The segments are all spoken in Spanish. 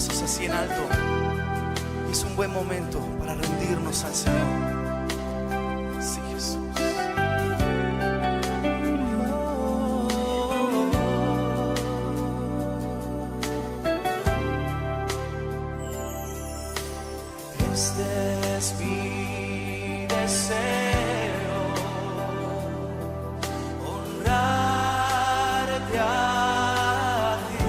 brazos así en alto. Es un buen momento para rendirnos al Señor. Sí, Jesús. Este es mi deseo, honrarte a ti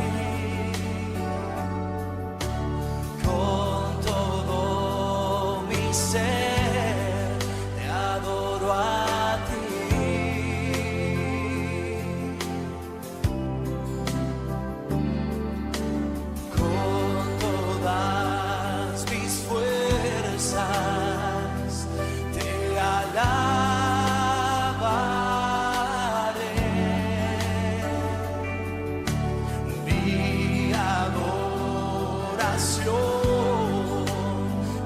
con todo mi ser, te adoro a ti. Con todas mis fuerzas te alabaré. Mi adoración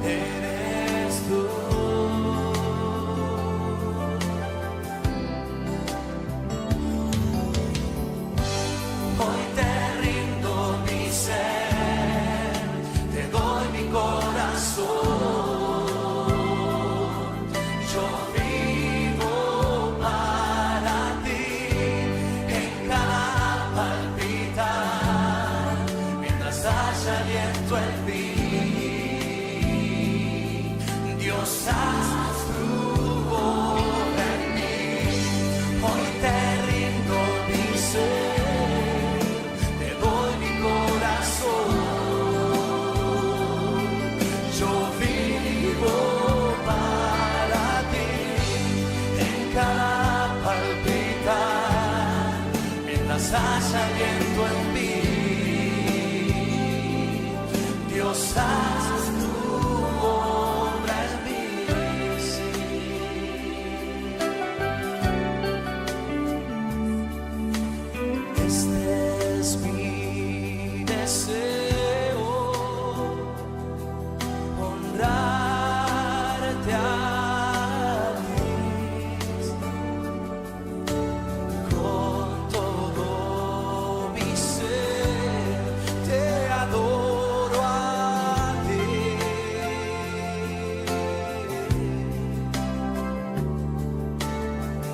eres tú. Hoy te rindo mi ser, te doy mi corazón. Yo vivo para ti en cada palpitar, mientras haya aliento en mí. Dios, haz tu obra en mí. Hoy te rindo mi ser, te doy mi corazón. Yo vivo para ti en cada palpitar, mientras haya aliento en mí. Dios, haz tu obra en mí. Sí. Este es mi deseo, honrarte a ti con todo mi ser, te adoro a ti.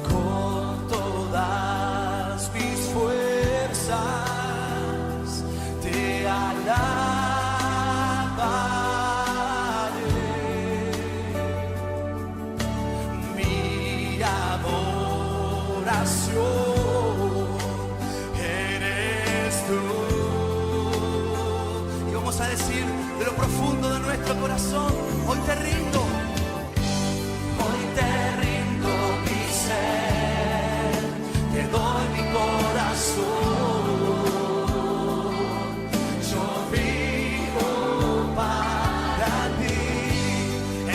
Con todas mis fuerzas te alabaré. Mi adoración eres tú. Y vamos a decir de lo profundo de nuestro corazón: hoy te rindo. Hoy te rindo mi ser, te doy mi corazón. Yo vivo para ti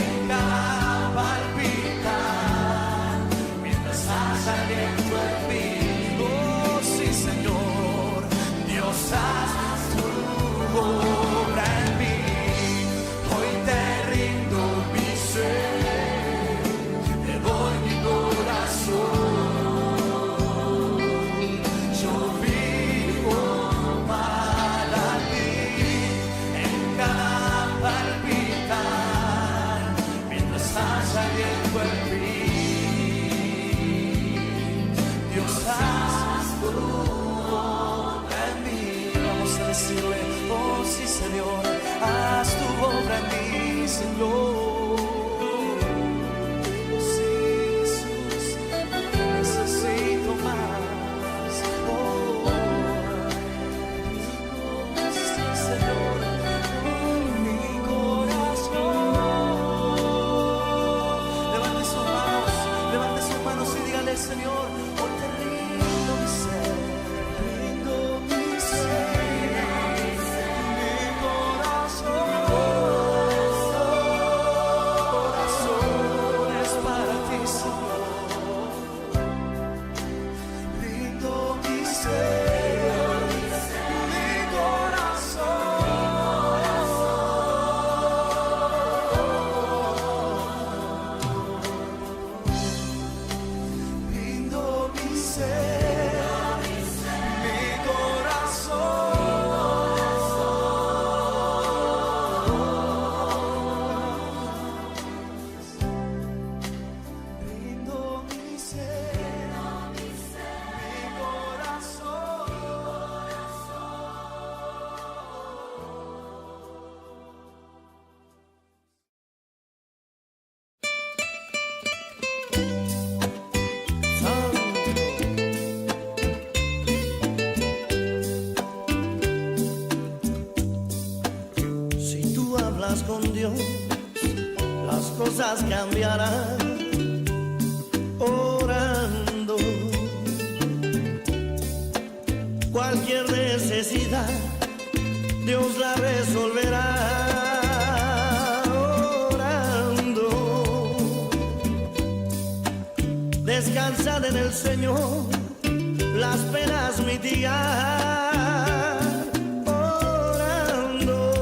en cada palpitar, mientras haya aliento en mí. Oh, sí, Señor. Dios, haz tu obra en mí. Hoy te rindo mi ser, te doy mi corazón. Yo vivo para ti en cada palpitar, mientras haya aliento en mí. Dios, haz tu obra en mí. Vamos a decirle: oh sí, Señor, haz tu obra en mí, Señor. Sí, Jesús, necesito más. Oh, sí, Señor, mi corazón. Levante sus manos y dígale: Señor, hoy te rindo mi ser, rindo mi ser, mi corazón. hablas con Dios, las cosas cambiarán. Orando, cualquier necesidad, Dios la resolverá. Orando, descansad en el Señor, las penas mitigar. Orando,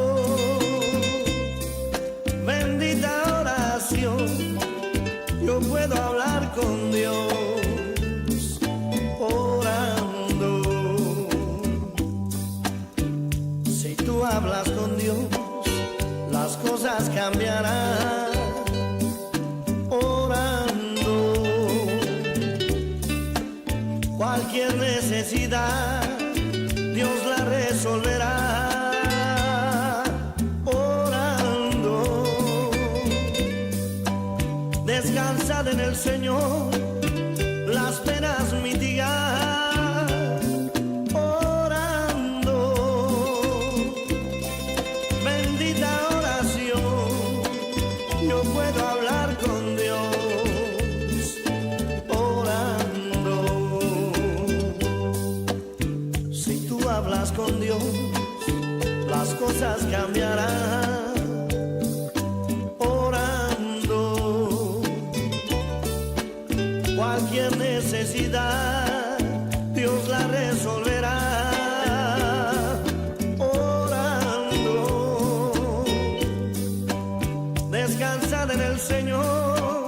bendita oración, yo puedo hablar con Dios. Orando, si tú hablas con Dios, las cosas cambiarán. Orando, cualquier necesidad, Dios la resolverá. Orando, descansad en el Señor, las penas mitigar. Orando, bendita oración, yo puedo hablar con Dios. Orando, si tú hablas con Dios, las cosas cambiarán. Orando, cualquier necesidad, Dios la resolverá. Orando, descansad en el Señor,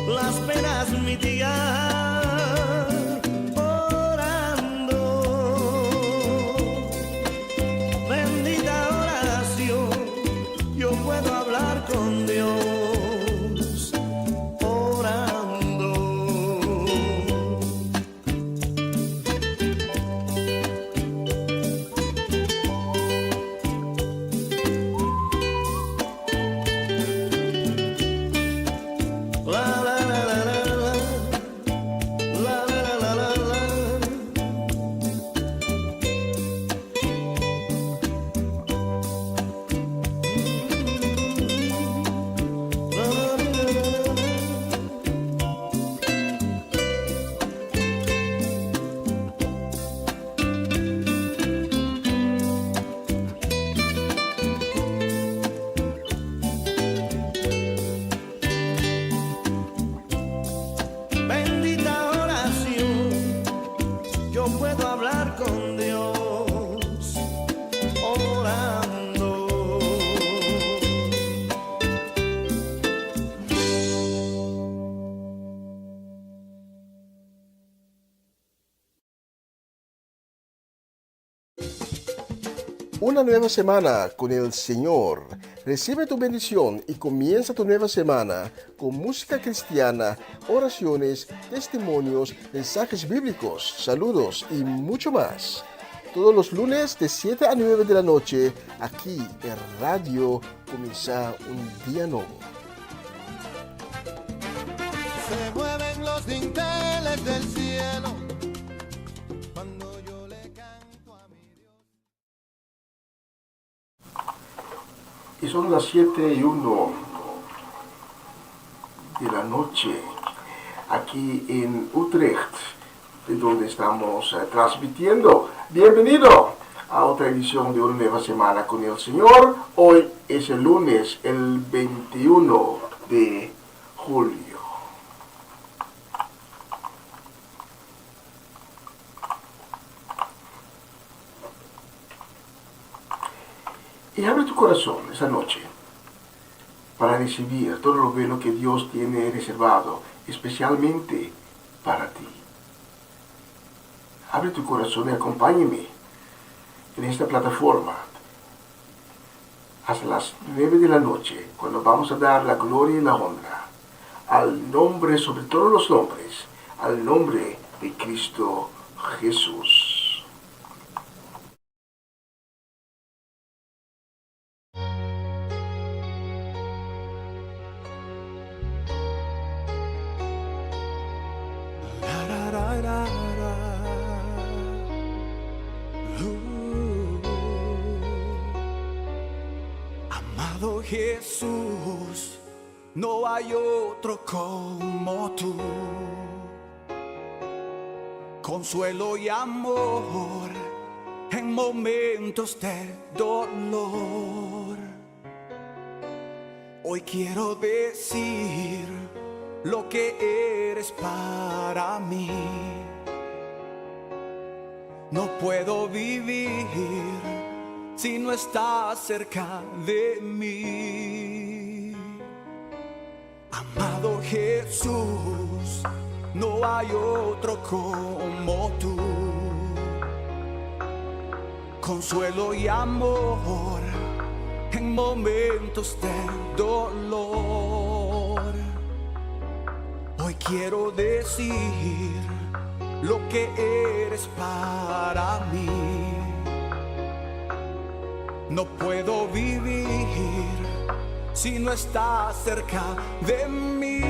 las penas mitigar. Orando, bendita oración, yo puedo hablar con Dios. Orando, la la la la la la, la la la la la. Bendita oración, yo puedo hablar con Dios. Orando, Una nueva semana con el Señor. Recibe tu bendición y comienza tu nueva semana con música cristiana, oraciones, testimonios, mensajes bíblicos, saludos y mucho más. Todos los lunes de 7 a 9 de la noche, aquí en Radio Comienza un Día Nuevo. Se mueven los dinteles del cielo cuando yo le canto a mi Dios. Y son las 7:01 de la noche, aquí en Utrecht, de donde estamos transmitiendo. Bienvenido a otra edición de una nueva semana con el Señor. Hoy es el lunes, el 21 de julio. Y abre tu corazón esa noche para recibir todo lo bueno que Dios tiene reservado, especialmente para ti. Abre tu corazón y acompáñame en esta plataforma hasta las 9 de la noche, cuando vamos a dar la gloria y la honra al nombre sobre todos los nombres, al nombre de Cristo Jesús. Amado Amado Jesús, no hay otro como tú. Consuelo y amor en momentos de dolor. Hoy quiero decir lo que eres para mí. No puedo vivir si no estás cerca de mí. Amado Jesús, no hay otro como tú. Consuelo y amor en momentos de dolor. Hoy quiero decir lo que eres para mí. No puedo vivir si no estás cerca de mí.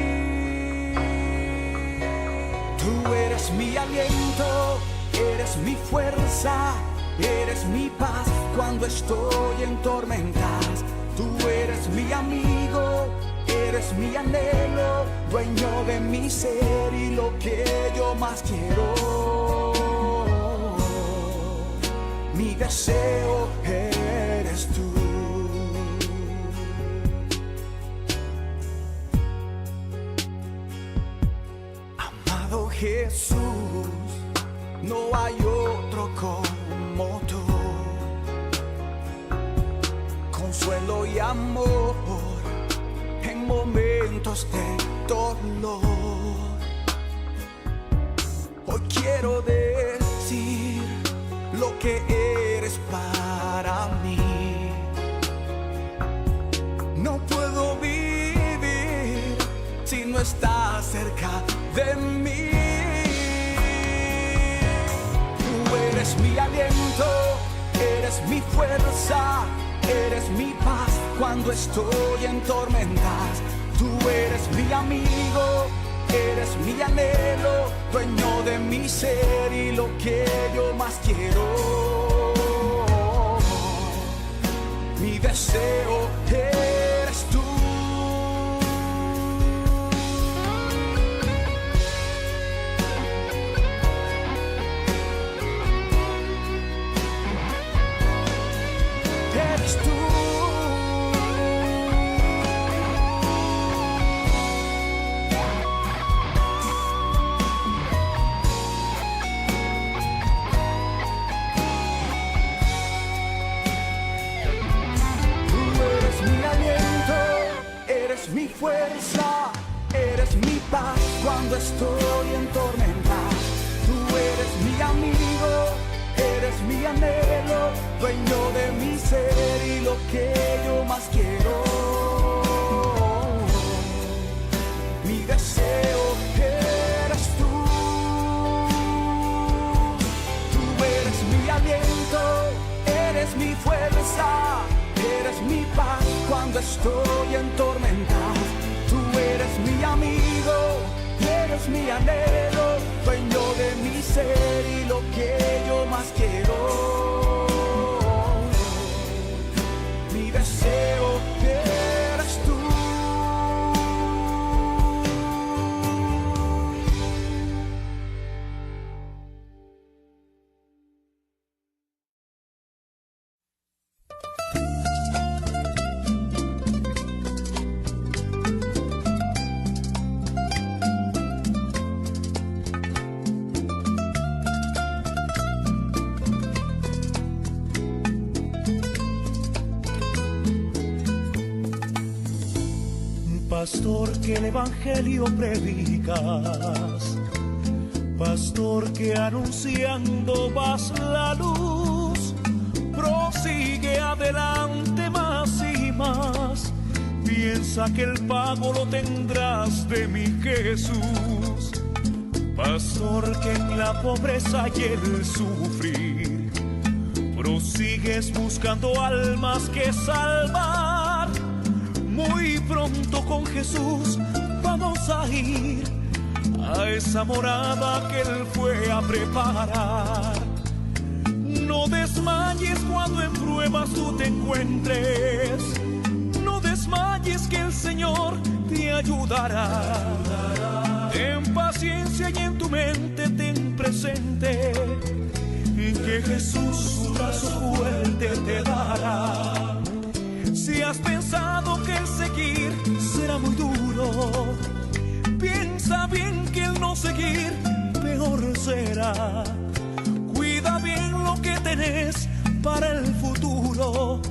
Tú eres mi aliento, eres mi fuerza, eres mi paz cuando estoy en tormentas. Tú eres mi amigo, eres mi anhelo, dueño de mi ser y lo que yo más quiero. Mi deseo eres tú. Amado Jesús, no hay otro como tú. Consuelo y amor en momentos de dolor. Hoy quiero decir lo que eres para mí. No puedo vivir si no estás cerca de mí. Tú eres mi aliento, eres mi fuerza, eres mi paz cuando estoy en tormentas. Tú eres mi amigo, eres mi anhelo, dueño de mi ser y lo que yo más quiero. Mi deseo eres tú. Eres tú. Mi fuerza, eres mi paz cuando estoy en tormentas. Tú eres mi amigo, eres mi anhelo, dueño de mi ser y lo que yo más quiero. Mi deseo eres tú. Tú eres mi aliento, eres mi fuerza, eres mi paz cuando estoy en tormentas. Tú eres mi amigo, eres mi anhelo, dueño de mi ser y lo que yo más quiero. Mi deseo eres tú. Pastor, que el evangelio predicas, pastor, que anunciando vas la luz, prosigue adelante más y más, piensa que el pago lo tendrás de mi Jesús. Pastor, que en la pobreza y el sufrir prosigues buscando almas que salvar. Muy pronto con Jesús vamos a ir a esa morada que Él fue a preparar. No desmayes cuando en pruebas tú te encuentres, ayudará. En paciencia y en tu mente ten presente que Jesús su brazo fuerte te dará. Si has pensado que el seguir será muy duro, piensa bien que el no seguir peor será. Cuida bien lo que tenés para el futuro.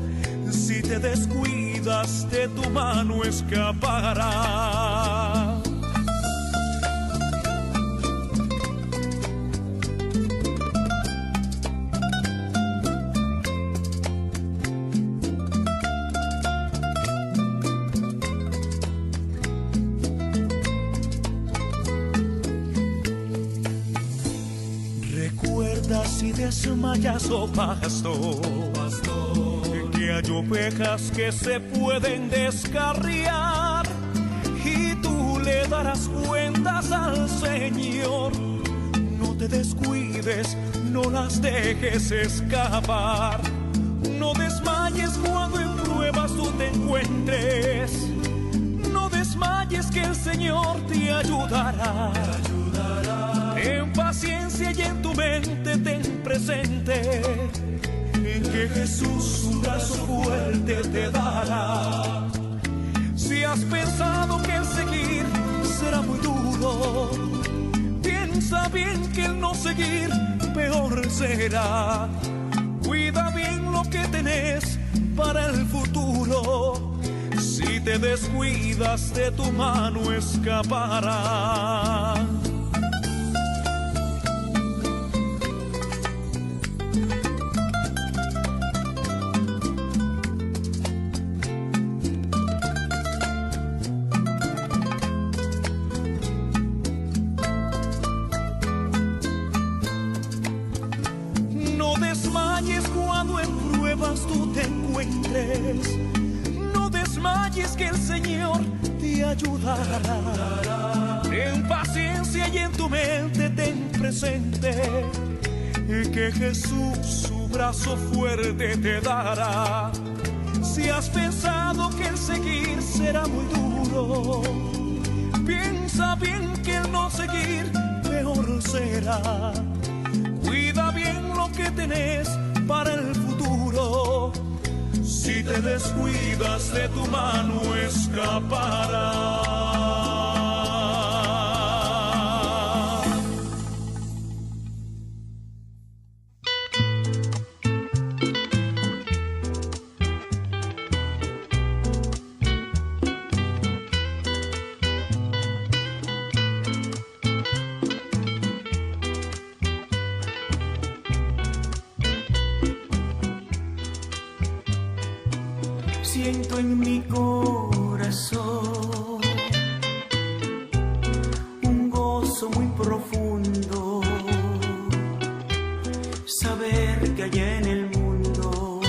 Si te descuidas, de tu mano escapará. Recuerda si desmayas, oh pastor, que hay ovejas que se pueden descarriar y tú le darás cuentas al Señor. No te descuides, no las dejes escapar. No desmayes cuando en pruebas tú te encuentres. No desmayes que el Señor te ayudará. En paciencia y en tu mente ten presente que Jesús su brazo fuerte te dará. Si has pensado que el seguir será muy duro, piensa bien que el no seguir peor será. Cuida bien lo que tenés para el futuro. Si te descuidas, de tu mano escapará. Tú te encuentres, no desmayes que el Señor te ayudará. En paciencia y en tu mente ten presente que Jesús su brazo fuerte te dará. Si has pensado que el seguir será muy duro, piensa bien que el no seguir peor será. Cuida bien lo que tenés para el futuro. Si te descuidas, de tu mano escapará. Siento en mi corazón un gozo muy profundo, saber que allá en el mundo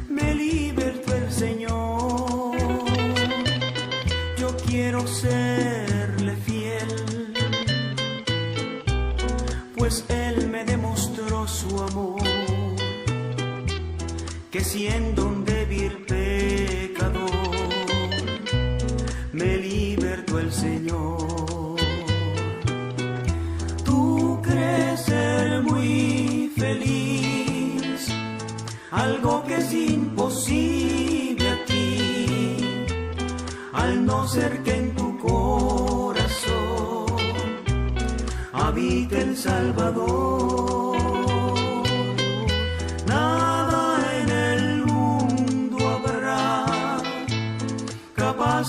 me libertó el Señor. Yo quiero serle fiel, pues Él me demostró su amor, que siendo un débil pecador, me libertó el Señor. Tú crees ser muy feliz, algo que es imposible a ti, al no ser que en tu corazón habita el Salvador.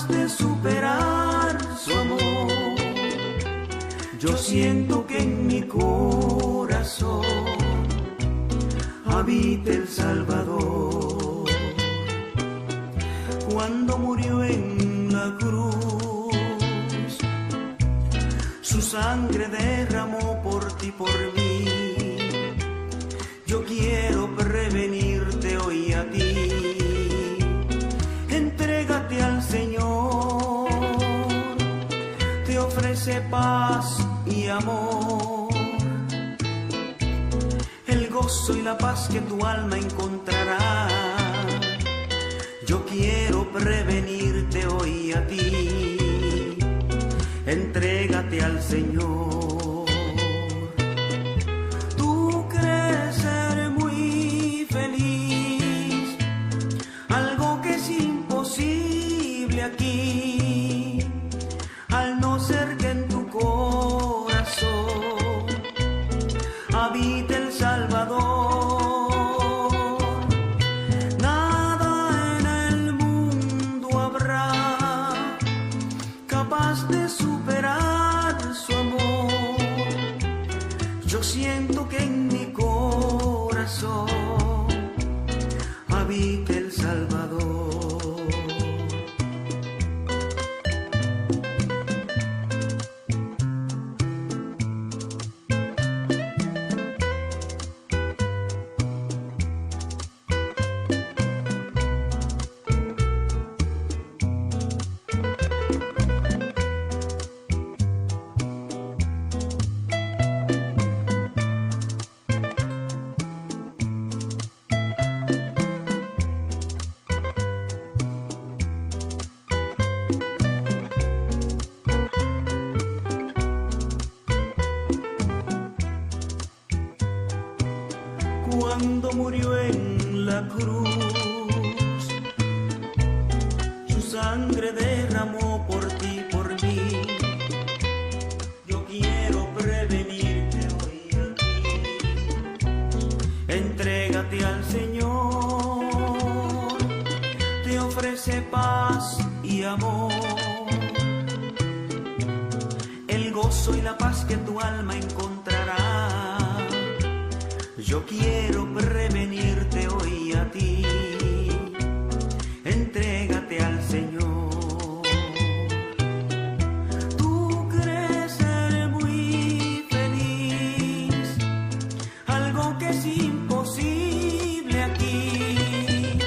De superar su amor, yo siento que en mi corazón habita el Salvador. Cuando murió en la cruz, su sangre derramó por ti, por mí. Yo quiero prevenirte hoy a ti. Entrégate al Señor, te ofrece paz y amor, el gozo y la paz que tu alma encontrará. Yo quiero prevenirte hoy hoy a ti. Entrégate al Señor. Tú crees ser muy feliz, algo que es imposible aquí, al no ser que en tu corazón habita el Salvador. Nada en el mundo habrá capaz de superar su amor. Yo siento que en mi corazón habita el Salvador. Cuando murió en la cruz, su sangre derramó por ti, por mí. Yo quiero prevenirte hoy aquí. Entrégate al Señor, te ofrece paz y amor, el gozo y la paz que tu alma encontrará. Yo quiero prevenirte hoy a ti. Entrégate al Señor. Tú crees ser muy feliz, algo que es imposible aquí,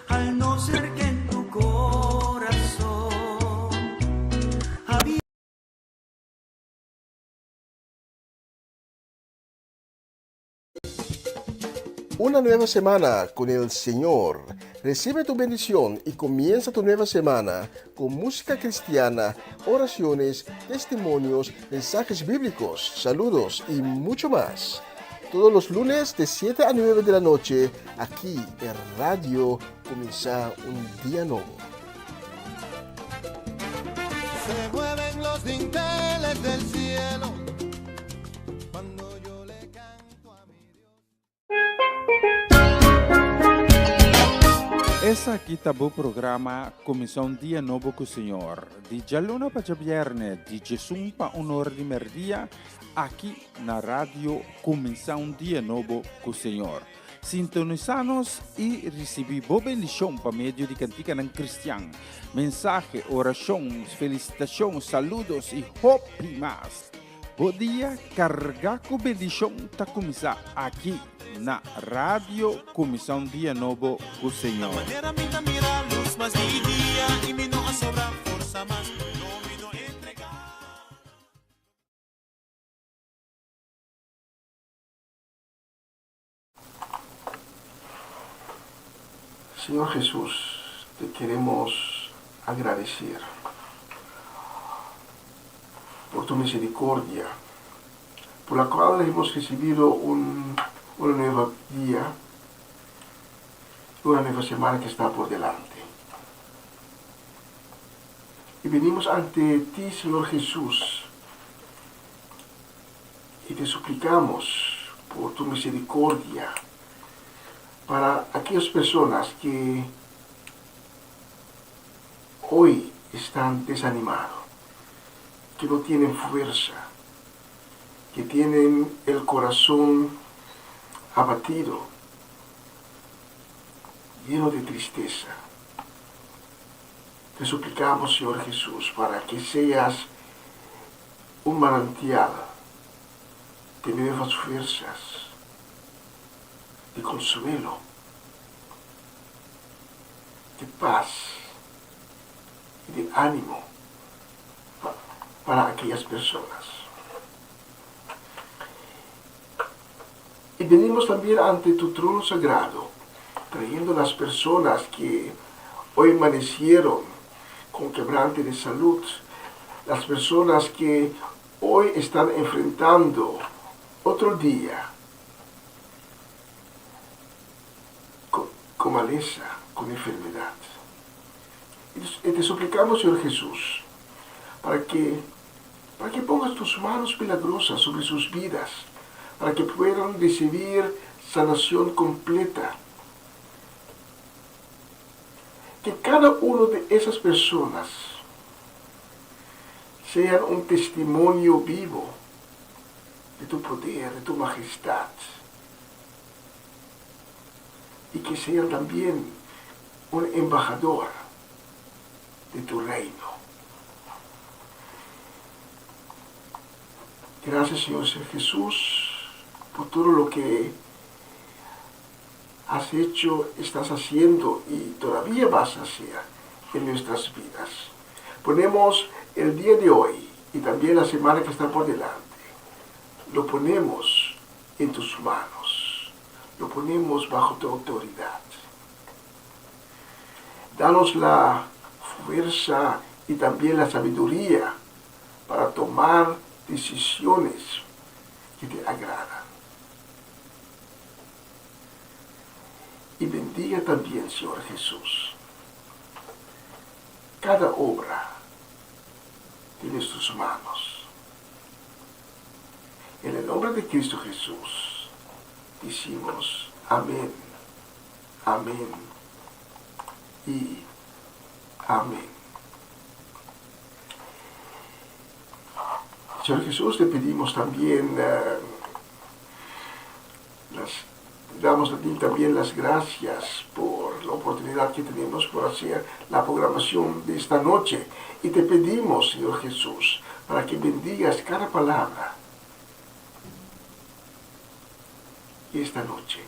al no ser que en tu corazón había. Una nueva semana con el Señor. Recibe tu bendición y comienza tu nueva semana con música cristiana, oraciones, testimonios, mensajes bíblicos, saludos y mucho más. Todos los lunes de 7 a 9 de la noche, aquí en Radio Comienza un Día Nuevo. Se mueven los dinteles del cielo cuando yo le canto a mi Dios. Essa aqui tá o programa Comissão Dia Novo com o Senhor. De Jaluna para Viernes, de Jesus para Honor de Merdia, aqui na rádio Comissão Dia Novo com o Senhor. Sintonizanos e recebi boa bendição para meio de cantiga não cristã. Mensagem, orações, felicitações, saludos e hope mais. Bom dia, carregar com bendição tá começar aqui na rádio Comissão Dia Novo com o Senhor. Manera minta mira luz mas di dia y mi no sobra forza mas no mi no entregar. Señor Jesús, te queremos agradecer por tu misericordia, por la cual hemos recibido un nuevo día, una nueva semana que está por delante. Y venimos ante ti, Señor Jesús, y te suplicamos por tu misericordia para aquellas personas que hoy están desanimados, que no tienen fuerza, que tienen el corazón abatido, lleno de tristeza. Te suplicamos, Señor Jesús, para que seas un manantial de nuevas fuerzas, de consuelo, de paz y de ánimo para aquellas personas. Y venimos también ante tu trono sagrado, trayendo las personas que hoy amanecieron con quebrante de salud, las personas que hoy están enfrentando otro día con maleza, con enfermedad. Y te suplicamos, Señor Jesús, para que pongas tus manos milagrosas sobre sus vidas, para que puedan recibir sanación completa. Que cada una de esas personas sean un testimonio vivo de tu poder, de tu majestad, y que sean también un embajador de tu reino. Gracias, Señor Jesús, por todo lo que has hecho, estás haciendo y todavía vas a hacer en nuestras vidas. Ponemos el día de hoy y también la semana que está por delante. Lo ponemos en tus manos. Lo ponemos bajo tu autoridad. Danos la fuerza y también la sabiduría para tomar decisiones que te agradan. Y bendiga también, Señor Jesús, cada obra de nuestras manos. En el nombre de Cristo Jesús, decimos amén, amén y amén. Señor Jesús, te pedimos también, damos a ti también las gracias por la oportunidad que tenemos por hacer la programación de esta noche. Y te pedimos, Señor Jesús, para que bendigas cada palabra esta noche.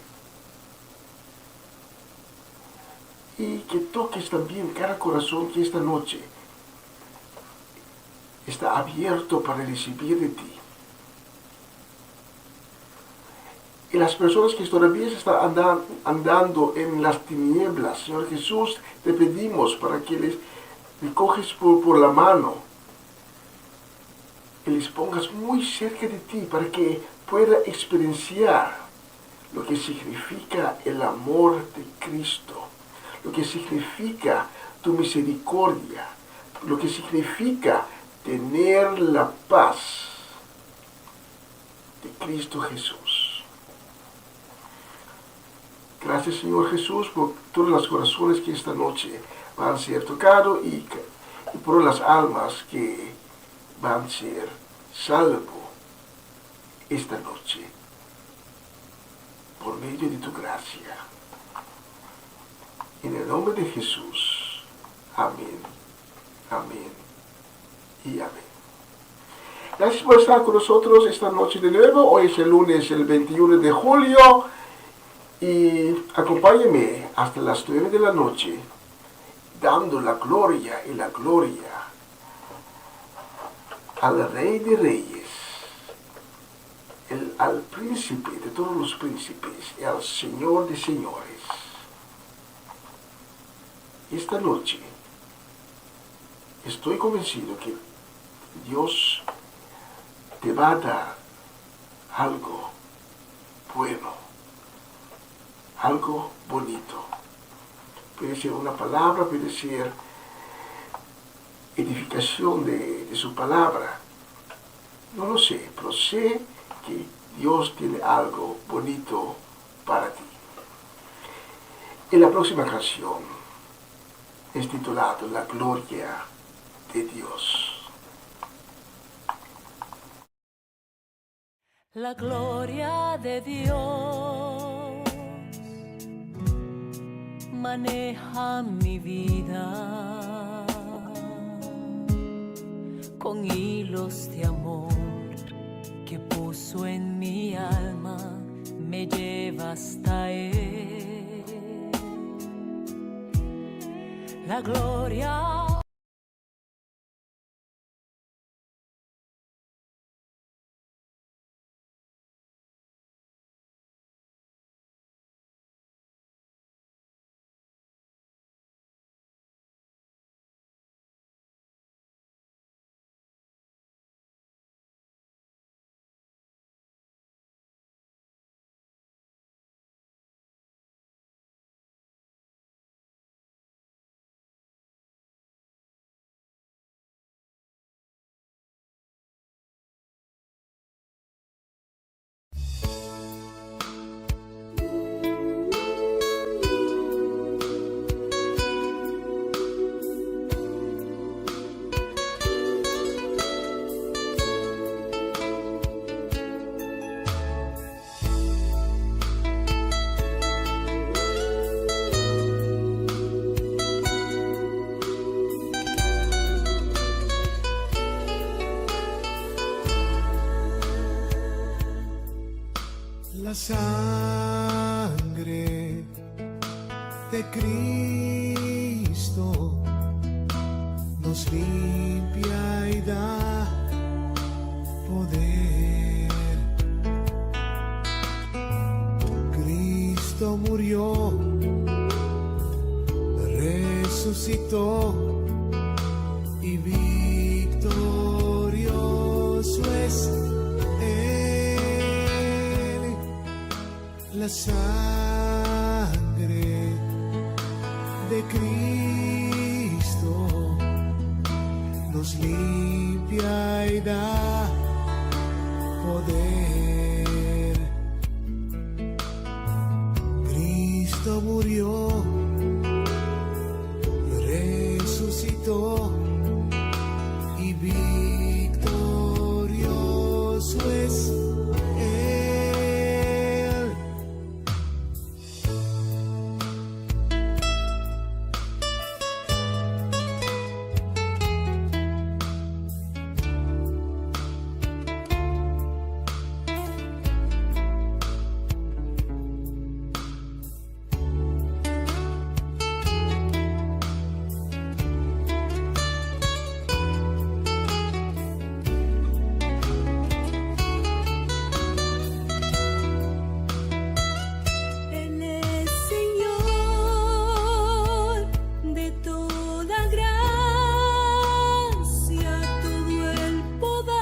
Y que toques también cada corazón que esta noche está abierto para recibir de ti. Y las personas que todavía están andando en las tinieblas, Señor Jesús, te pedimos para que les coges por la mano y les pongas muy cerca de ti para que pueda experienciar lo que significa el amor de Cristo, lo que significa tu misericordia, lo que significa tener la paz de Cristo Jesús. Gracias, Señor Jesús, por todos los corazones que esta noche van a ser tocados y por las almas que van a ser salvos esta noche por medio de tu gracia. En el nombre de Jesús. Amén, amén y amén. Gracias por estar con nosotros esta noche de nuevo. Hoy es el lunes, el 21 de julio. Y acompáñeme hasta las 9 de la noche, dando la gloria y la gloria al Rey de Reyes, al Príncipe de todos los príncipes y al Señor de señores. Esta noche estoy convencido que Dios te va a dar algo bueno, algo bonito. Puede ser una palabra, puede ser edificación de su palabra. No lo sé, pero sé que Dios tiene algo bonito para ti. Y la próxima canción es titulada La Gloria de Dios. La gloria de Dios maneja mi vida con hilos de amor que puso en mi alma, me lleva hasta Él. La gloria sangre de Cristo nos limpia y da poder. Cristo murió, resucitó y victorioso es Él. La sangre de Cristo nos limpia y da poder. Cristo murió, resucitó y victorioso es Él. Él es Señor de toda gracia, todo el poder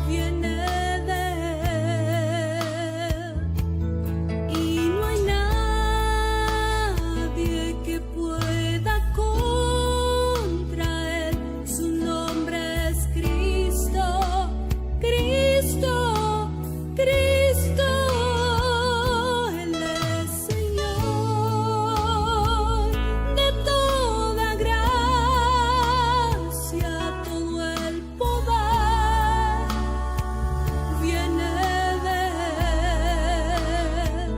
viene de Él, y no hay nadie que pueda contra Él. Su nombre es Cristo, Cristo, Cristo. Él es Señor de toda gracia, todo el poder viene de Él,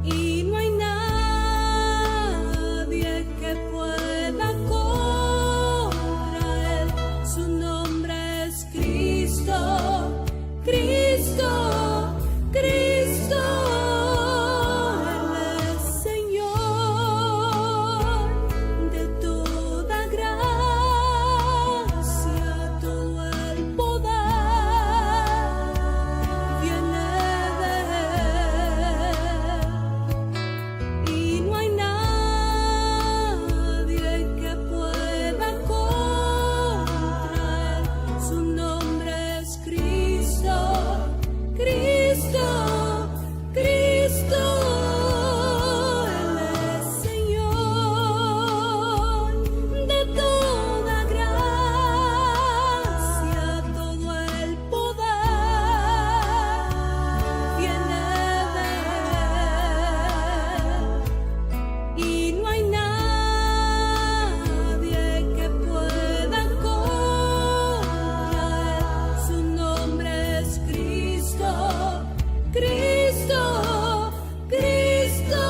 y no hay nadie que pueda contra Él. Su nombre es Cristo, Cristo, Cristo. Él es Señor de toda gracia, todo el poder viene de Él, y no hay nadie que pueda contra Él. Su nombre es Cristo, Cristo, Cristo. Él es Señor de toda gracia, todo el poder viene de Él, y no hay nadie que pueda contra Él. Su nombre es Cristo, Cristo, Cristo.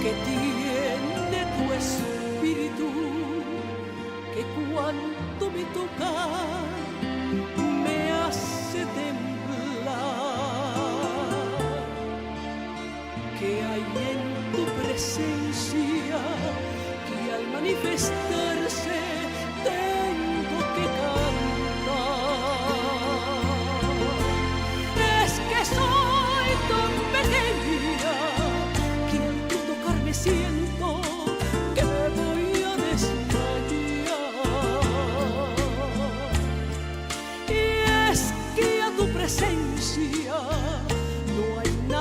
Que tiene tu espíritu, que cuando me toca me hace temblar, que hay en tu presencia que al manifestarse te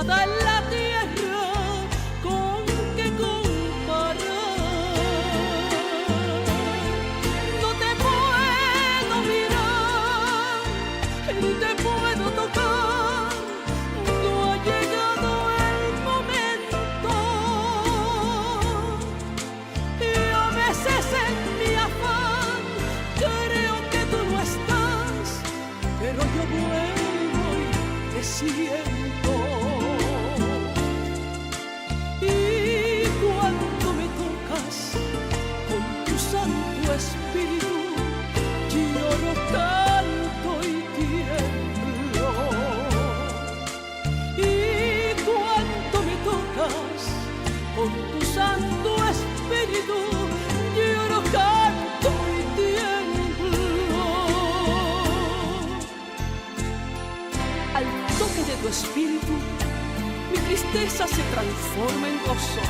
nada en la tierra con que comparar. No te puedo mirar, ni te puedo tocar, no ha llegado el momento. Y a veces en mi afán creo que tú no estás, pero yo vuelvo y te siento. Y cuando me tocas con tu Santo Espíritu, lloro, canto y tiemblo. Y cuando me tocas con tu Santo Espíritu, lloro, canto y tiemblo. Al toque de tu espíritu, mi tristeza se transforma en gozo,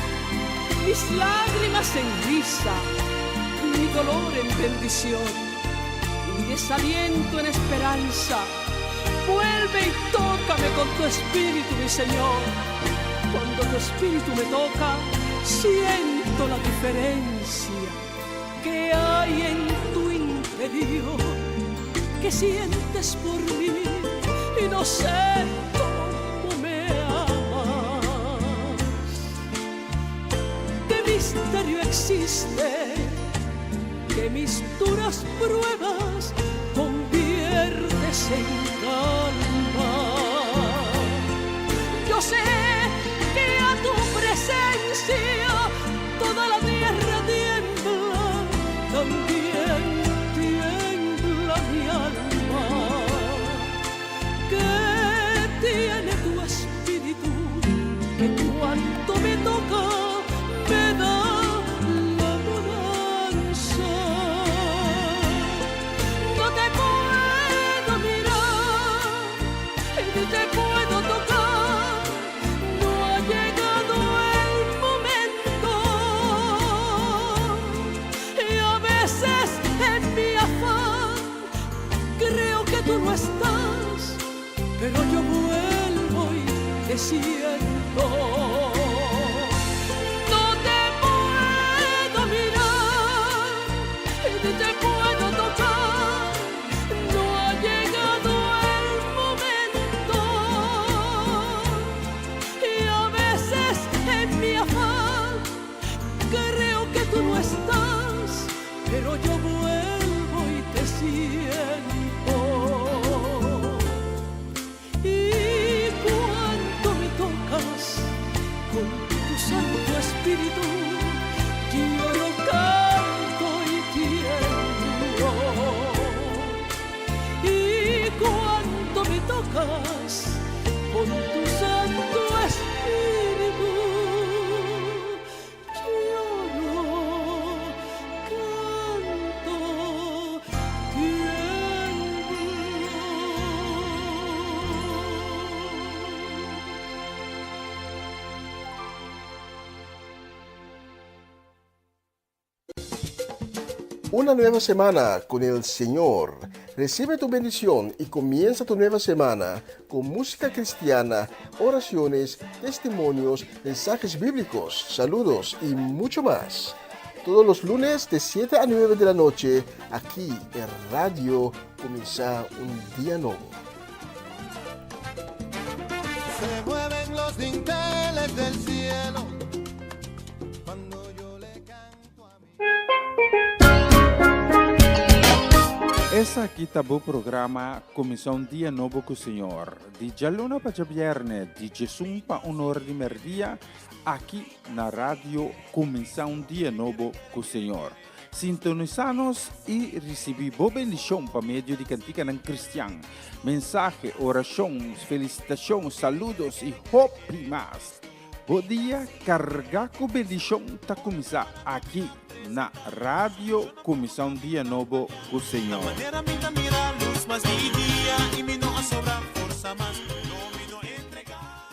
mis lágrimas en risa, mi dolor en bendición, mi desaliento en esperanza. Vuelve y tócame con tu espíritu, mi Señor. Cuando tu espíritu me toca, siento la diferencia que hay en tu interior, que sientes por mí y no sé cómo me amas. ¿Qué misterio existe que mis duras pruebas conviertes en calma? Yo sé que a tu presencia toda la tierra tiembla, también tiembla mi alma. ¿Qué tiene tu espíritu que cuando me toca me da la bonanza? No te puedo mirar, ni te puedo tocar, no ha llegado el momento. Y a veces en mi afán creo que tú no estás, pero yo vuelvo y te siento. No te puedo mirar, ni te puedo tocar, no ha llegado el momento. Y a veces en mi afán creo que tú no estás, pero yo vuelvo y te siento. Y cuando me tocas con tu Santo Espíritu, lloro, canto y tiemblo. Y cuando me tocas con tu Santo Espíritu, lloro, canto, Una nueva semana con el Señor. Recibe tu bendición y comienza tu nueva semana con música cristiana, oraciones, testimonios, mensajes bíblicos, saludos y mucho más. Todos los lunes de 7 a 9 de la noche, aquí en Radio Comienza un Día Nuevo. Se mueven los dinteles del cielo cuando yo le canto a mi... Essa aqui tá o programa Comissão Dia Novo com o Senhor. De Jaluna para Viernes, de Jesus para Honor de Merdia, aqui na rádio Comissão Dia Novo com o Senhor. Sintonizanos e recebi boa bendição para meio de cantiga ng Cristian. Mensagem, orações, felicitações, saludos e hope mais. Bom dia, carga com bendição tá começar aqui na rádio Comissão Dia Novo com o Senhor. Manera minha mira luz, mas dia e me não sobra força, mas não me não entregar.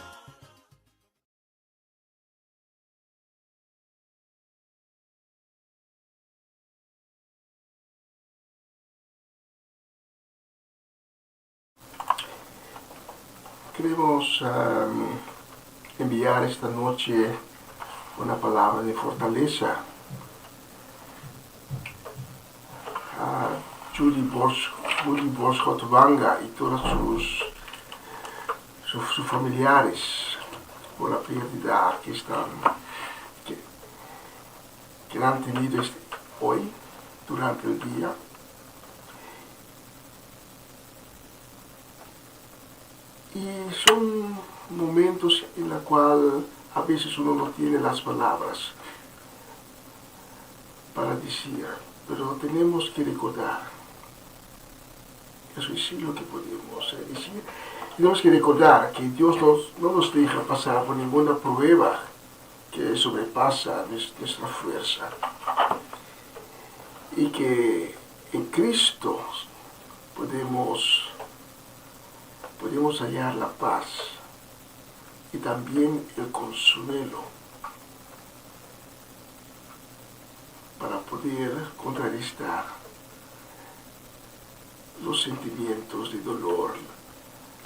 Queremos enviar esta noche una palabra de fortaleza a Julie Borschot Vanga y todos sus familiares por la pérdida que han tenido hoy durante el día. Y son momentos en los cuales a veces uno no tiene las palabras para decir, pero tenemos que recordar. Eso es sí lo que podemos decir. Tenemos que recordar que Dios no nos deja pasar por ninguna prueba que sobrepasa nuestra fuerza. Y que en Cristo podemos hallar la paz y también el consuelo para poder contrarrestar los sentimientos de dolor,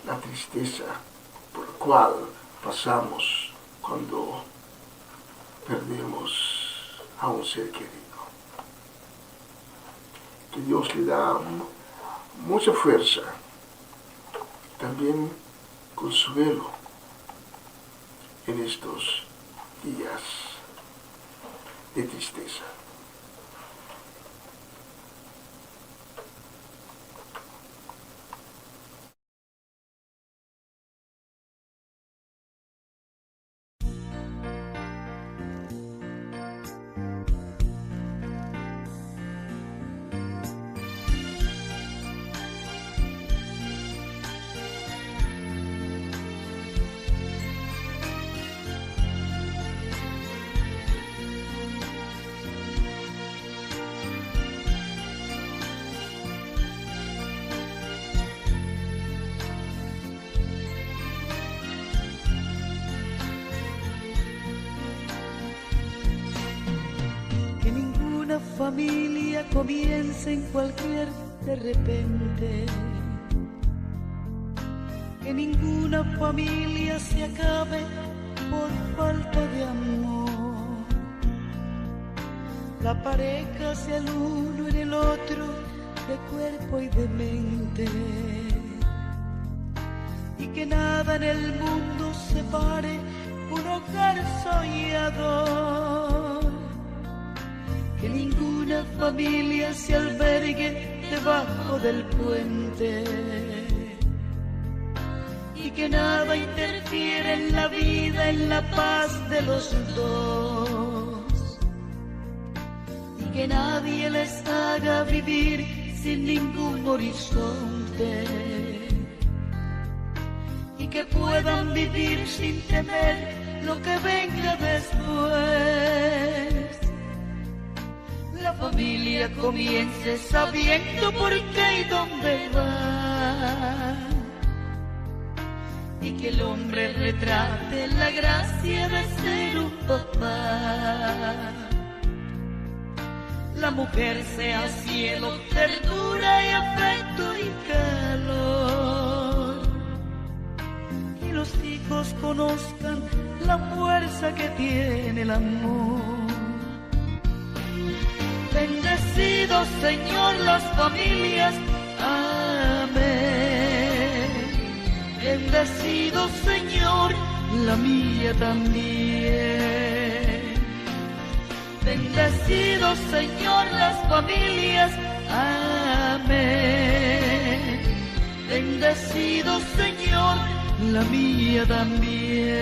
la tristeza por la cual pasamos cuando perdemos a un ser querido. Que Dios le da mucha fuerza, también consuelo en estos días de tristeza. Familia comienza en cualquier de repente, que ninguna familia se acabe por falta de amor. La pareja sea el uno en el otro, de cuerpo y de mente, y que nada en el mundo separe un hogar soñador. Que ninguna familia se albergue debajo del puente, y que nada interfiera en la vida, en la paz de los dos, y que nadie les haga vivir sin ningún horizonte, y que puedan vivir sin temer lo que venga después. La familia comience sabiendo por qué y dónde va, y que el hombre retrate la gracia de ser un papá. La mujer sea cielo, ternura y afecto y calor, y los hijos conozcan la fuerza que tiene el amor. Bendecido Señor las familias, amén. Bendecido Señor la mía también. Bendecido Señor las familias, amén. Bendecido Señor la mía también.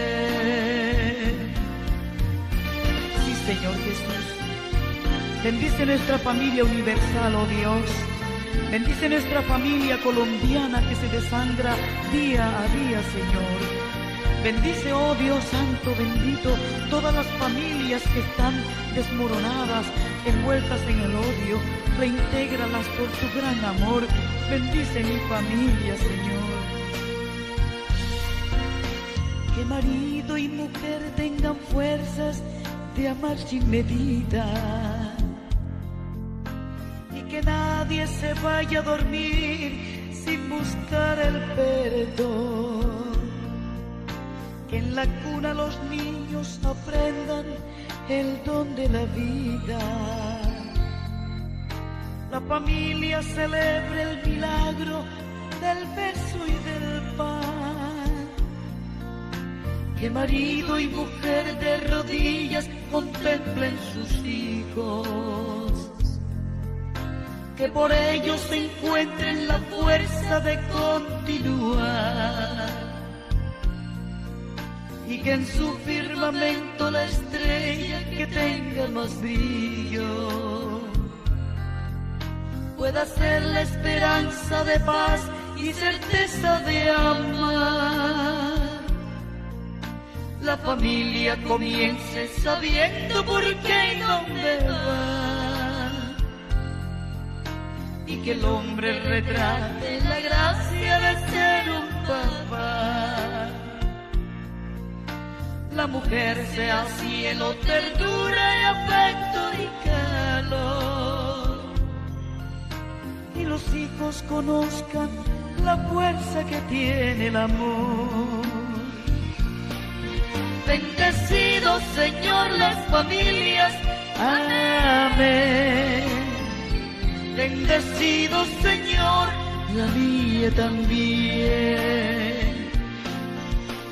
Sí, Señor Jesús. Bendice nuestra familia universal, oh Dios. Bendice nuestra familia colombiana que se desangra día a día, Señor. Bendice, oh Dios Santo, bendito, todas las familias que están desmoronadas, envueltas en el odio. Reintégralas por tu gran amor. Bendice mi familia, Señor. Que marido y mujer tengan fuerzas de amar sin medida, que nadie se vaya a dormir sin buscar el perdón. que en la cuna los niños aprendan el don de la vida. La familia celebre el milagro del beso y del pan. Que marido y mujer de rodillas contemplen sus hijos. Que por ellos se encuentren la fuerza de continuar. Y que en su firmamento la estrella que tenga más brillo pueda ser la esperanza de paz y certeza de amar. La familia comience sabiendo por qué y dónde va, y que el hombre retrate la gracia de ser un papá. La mujer sea cielo, ternura y afecto y calor, y los hijos conozcan la fuerza que tiene el amor. Bendecido Señor las familias, amén. Bendecido Señor la mía también.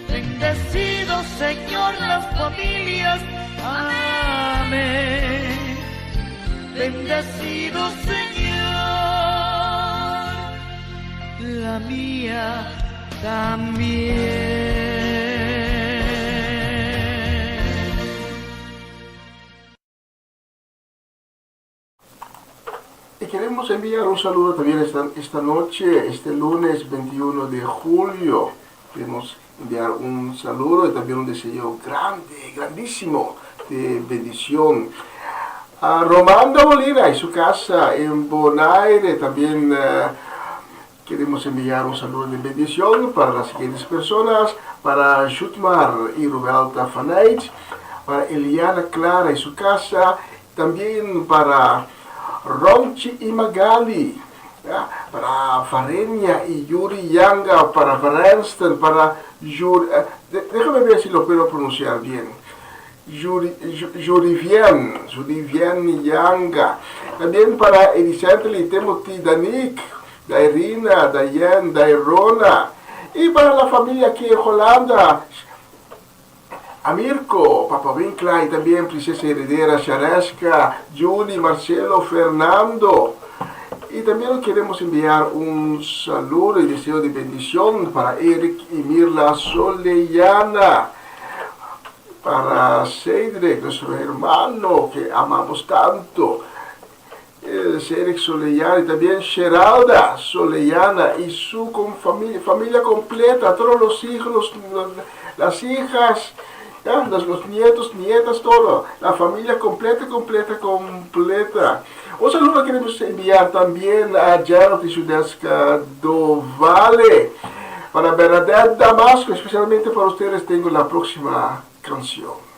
Bendecido Señor las familias, amén. Bendecido Señor la mía también. Y queremos enviar un saludo también esta noche, este lunes 21 de julio. Queremos enviar un saludo y también un deseo grande, grandísimo de bendición a Romando Molina y su casa en Bonaire. También queremos enviar un saludo de bendición para las siguientes personas: para Jutmar y Rubalta Fanait, para Eliana Clara y su casa, también para Ronchi y Magali, para Farenia y Yuri Yanga, para Vanensten, para Yuri, déjame ver si lo puedo pronunciar bien, Jurivien Yanga, también para Elisenteli, Timothy, Danik, Dairina, Dayen, Dairona, y para la familia aquí en Holanda, Amirko, Papa Winkla y también Princesa Heredera Shareska, Julie, Marcelo, Fernando. Y también queremos enviar un saludo y deseo de bendición para Eric y Mirla Soleyana, para Cedric, nuestro hermano que amamos tanto, Eric Soleyana, y también Geralda Soleyana y su familia completa, todos los hijos, las hijas, los nietos, nietas, todo, la familia completa. Un saludo queremos enviar también a Janet y Judeska do Vale, para Bernadette Damasco, especialmente para ustedes tengo la próxima canción.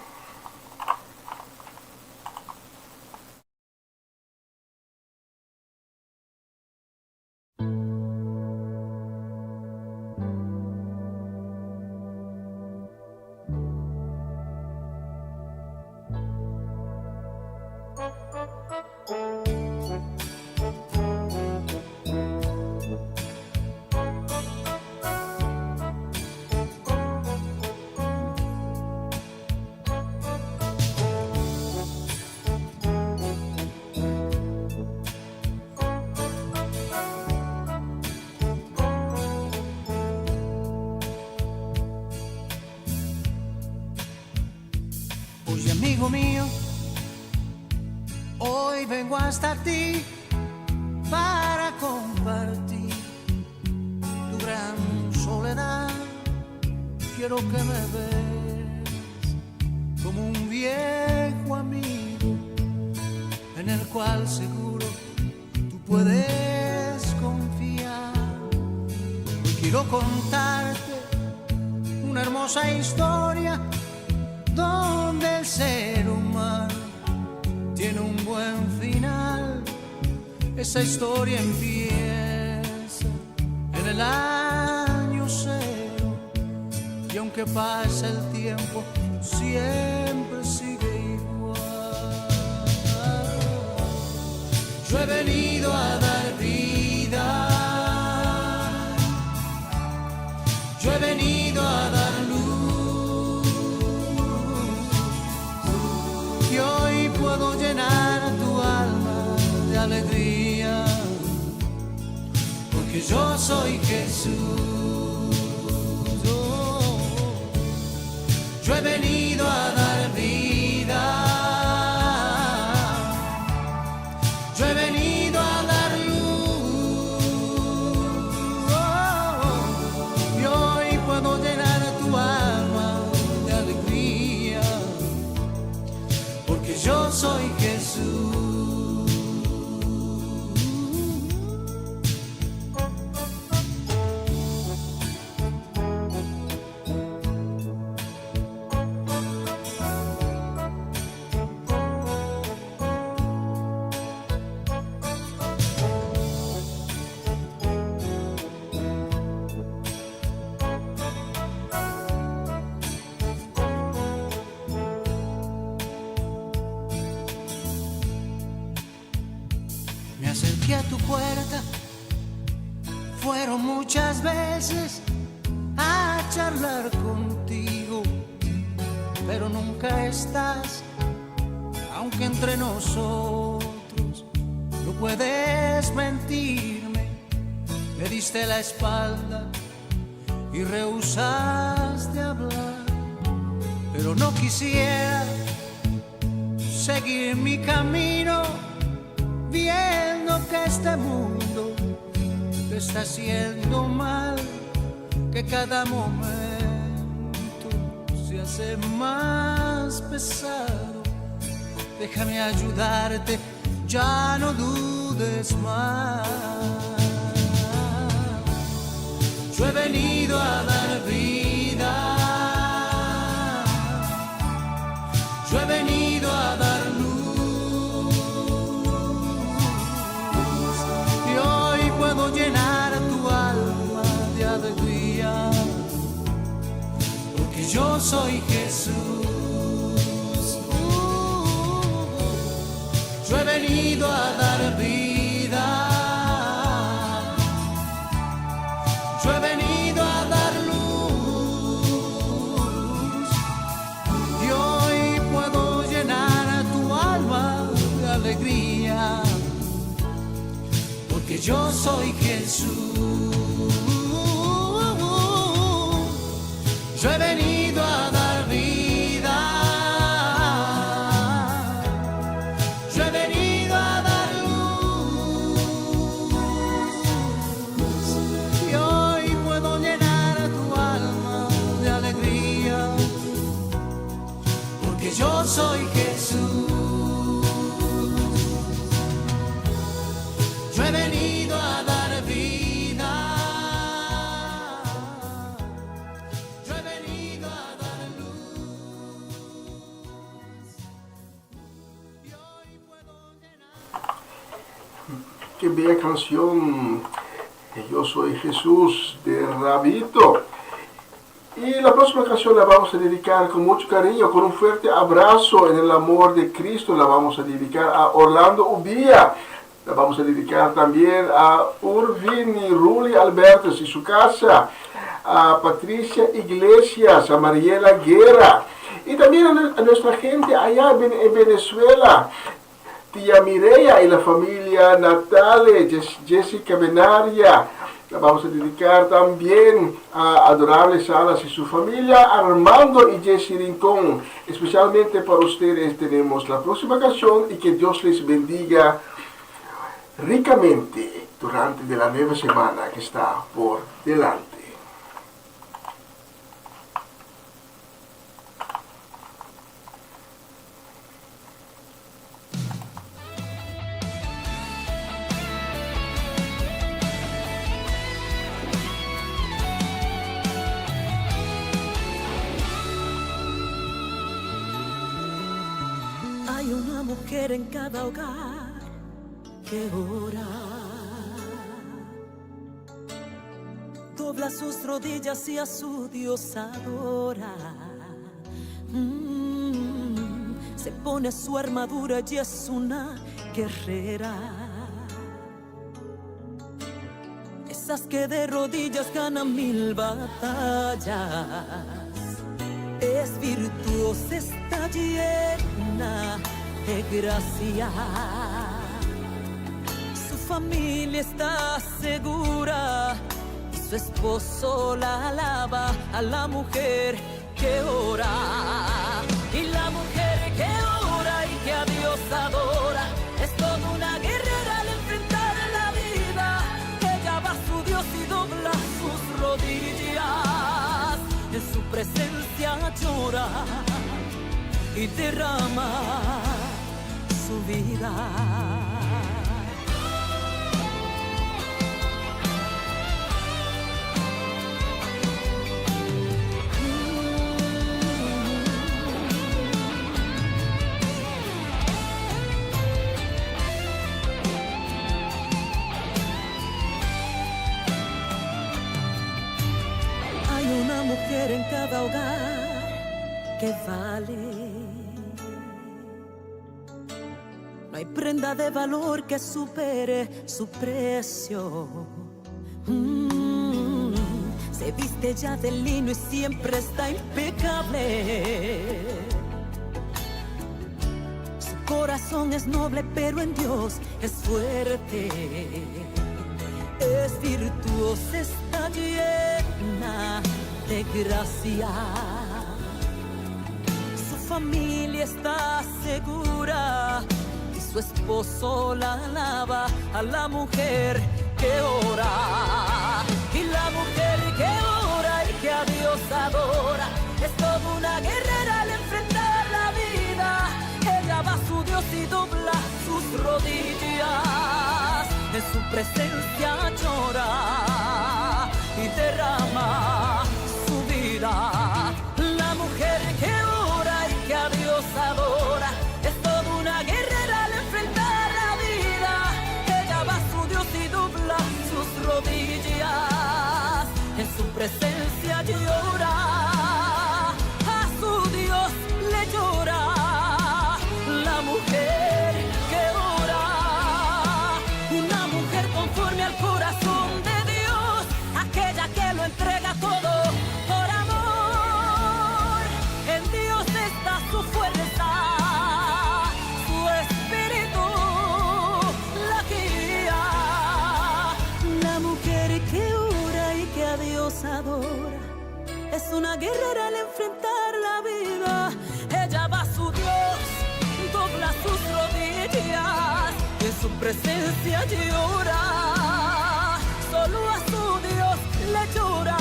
Oye, amigo mío, hoy vengo hasta ti para compartir tu gran soledad. Quiero que me ves como un viejo amigo en el cual seguro tú puedes confiar. Hoy quiero contarte una hermosa historia donde el ser humano tiene un buen final. Esa historia empieza en el año cero, y aunque pasa el tiempo, siempre sigue igual. Yo he venido a dar vida, yo he venido a dar luz, y hoy puedo llenar tu alma de alegría, porque yo soy Jesús. Yo he venido a dar vida, yo he venido a dar luz, y hoy puedo llenar tu alma de alegría, porque yo soy Jesús. Me acerqué a tu puerta, fueron muchas veces a charlar contigo, pero nunca estás, aunque entre nosotros no puedes mentirme. Me diste la espalda y rehusaste hablar, pero no quisiera seguir mi camino, viendo que este mundo te está haciendo mal, que cada momento se hace más pesado. Déjame ayudarte, ya no dudes más. Yo he venido a dar vida, yo he venido a dar luz, y hoy puedo llenar tu alma de alegría, porque yo soy Jesús. Yo he venido a dar vida, yo he venido a dar luz, y hoy puedo llenar tu alma de alegría, porque yo soy Jesús. Yo he venido a dar vida, yo he venido a dar luz, y hoy puedo llenar tu alma de alegría, porque yo soy Jesús. Yo he venido a dar vida, yo he venido a dar luz, y hoy puedo llenar. Qué bella canción, Yo soy Jesús, de Rabito. Y la próxima canción la vamos a dedicar con mucho cariño, con un fuerte abrazo en el amor de Cristo. La vamos a dedicar a Orlando Ubía. La vamos a dedicar también a Urvini Ruli Albertos y su casa, a Patricia Iglesias, a Mariela Guerra, y también a nuestra gente allá en Venezuela, tía Mireya y la familia Natale, Jessica Benaria. La vamos a dedicar también a Adorable Salas y su familia, Armando y Jessy Rincón. Especialmente para ustedes tenemos la próxima canción, y que Dios les bendiga ricamente durante la nueva semana que está por delante. Hay una mujer en cada hogar que ora. dobla sus rodillas y a su Dios adora. Se pone su armadura y es una guerrera. Esas que de rodillas ganan 1000 batallas. Es virtuosa, está llena de gracia. Su familia está segura y su esposo la alaba. A la mujer que ora, y la mujer que ora y que a Dios adora es toda una guerrera al enfrentar la vida. Ella va a su Dios y dobla sus rodillas, en su presencia llora y derrama su vida. Mujer en cada hogar que vale. No hay prenda de valor que supere su precio. Se viste ya de lino y siempre está impecable. Su corazón es noble, pero en Dios es fuerte. Es virtuosa, está llena de gracia. Su familia está segura y su esposo la alaba. A la mujer que ora, y la mujer que ora y que a Dios adora es toda una guerrera al enfrentar la vida. Ella va a su Dios y dobla sus rodillas, en su presencia llora y derrama su vida. La mujer que ora y que a Dios adora es toda una guerrera al enfrentar la vida. Ella va a su Dios y dobla sus rodillas, en su presencia llora, a su Dios le llora. La mujer que ora, una mujer conforme al corazón de Dios, aquella que lo entrega todo por amor. En Dios está su fuerza, su espíritu la guía. La mujer que ora y que a Dios adora es una guerrera al enfrentar la vida. Ella va a su Dios, dobla sus rodillas y en su presencia llora. Solo a su Dios le llora.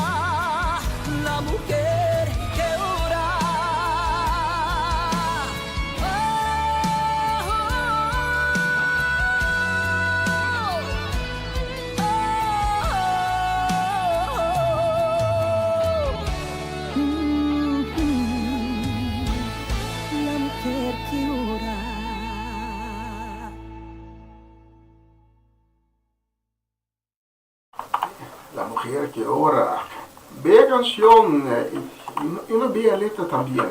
La mujer que ora. La mujer que ora. La mujer que ora. Bella canción y una bella letra también.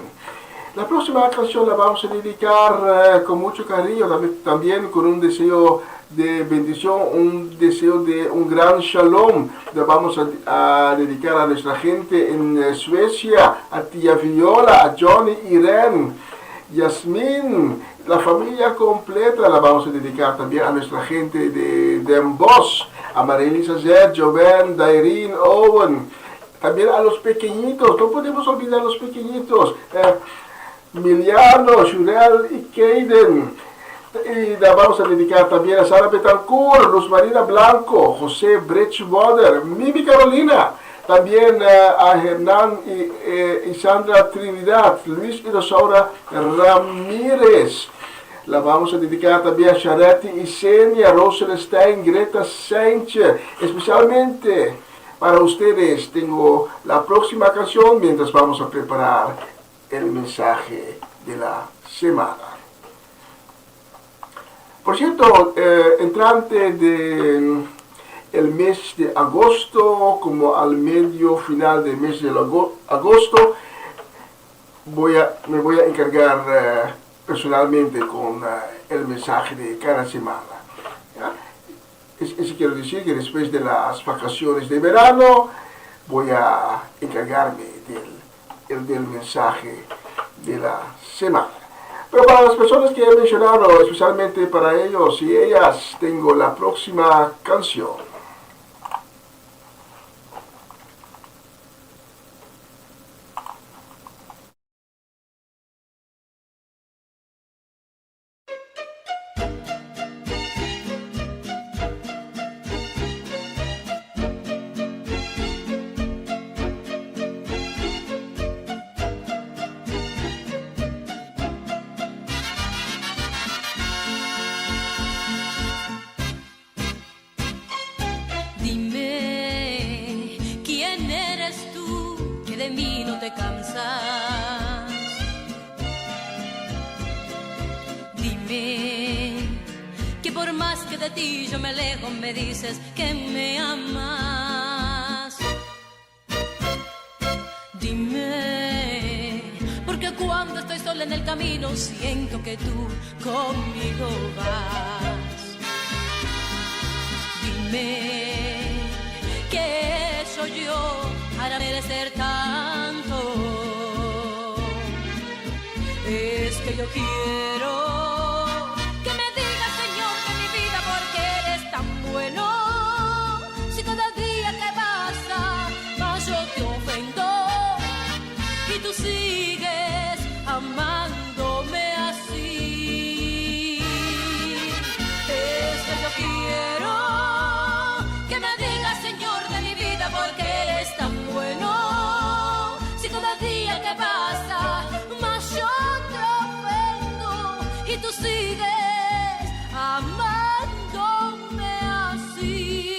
La próxima canción la vamos a dedicar con mucho cariño, también con un deseo de bendición, un deseo de un gran shalom. La vamos a dedicar a nuestra gente en Suecia, a tía Viola, a Johnny, Irene, Yasmin, la familia completa. La vamos a dedicar también a nuestra gente de Den Bosch, a María Elisa Zed, Joven, Dairin, Owen, también a los pequeñitos, no podemos olvidar a los pequeñitos, Miliano, Jurel y Kaden. Y la vamos a dedicar también a Sara Betancourt, Luz Marina Blanco, José Brechwader, Mimi Carolina, también a Hernán y Sandra Trinidad, Luis y Rosaura Ramírez. La vamos a dedicar también a Charity y Senia, Rosel Stein, Greta Sánchez, especialmente para ustedes. Tengo la próxima canción mientras vamos a preparar el mensaje de la semana. Por cierto, entrante el mes de agosto, como al medio final del mes de agosto, me voy a encargar personalmente con el mensaje de cada semana. ¿Ya? Eso quiero decir que después de las vacaciones de verano voy a encargarme del mensaje de la semana. Pero para las personas que he mencionado, especialmente para ellos y ellas, tengo la próxima canción. Dime, ¿quién eres tú que de mí no te cansas? Dime, que por más que de ti yo me alejo, me dices que me amas. Dime, porque cuando estoy sola en el camino siento que tú conmigo vas. Dime, ¿qué soy yo para merecer tanto? Es que yo quiero que me digas, Señor, de mi vida, ¿por qué eres tan bueno? Si cada día que pasa más yo te ofendo y tú sigues amándome así. Es que yo quiero que me digas, Señor, de mi vida, ¿por qué eres tan bueno? Si cada día que pasa más yo te ofendo y tú sigues amándome así.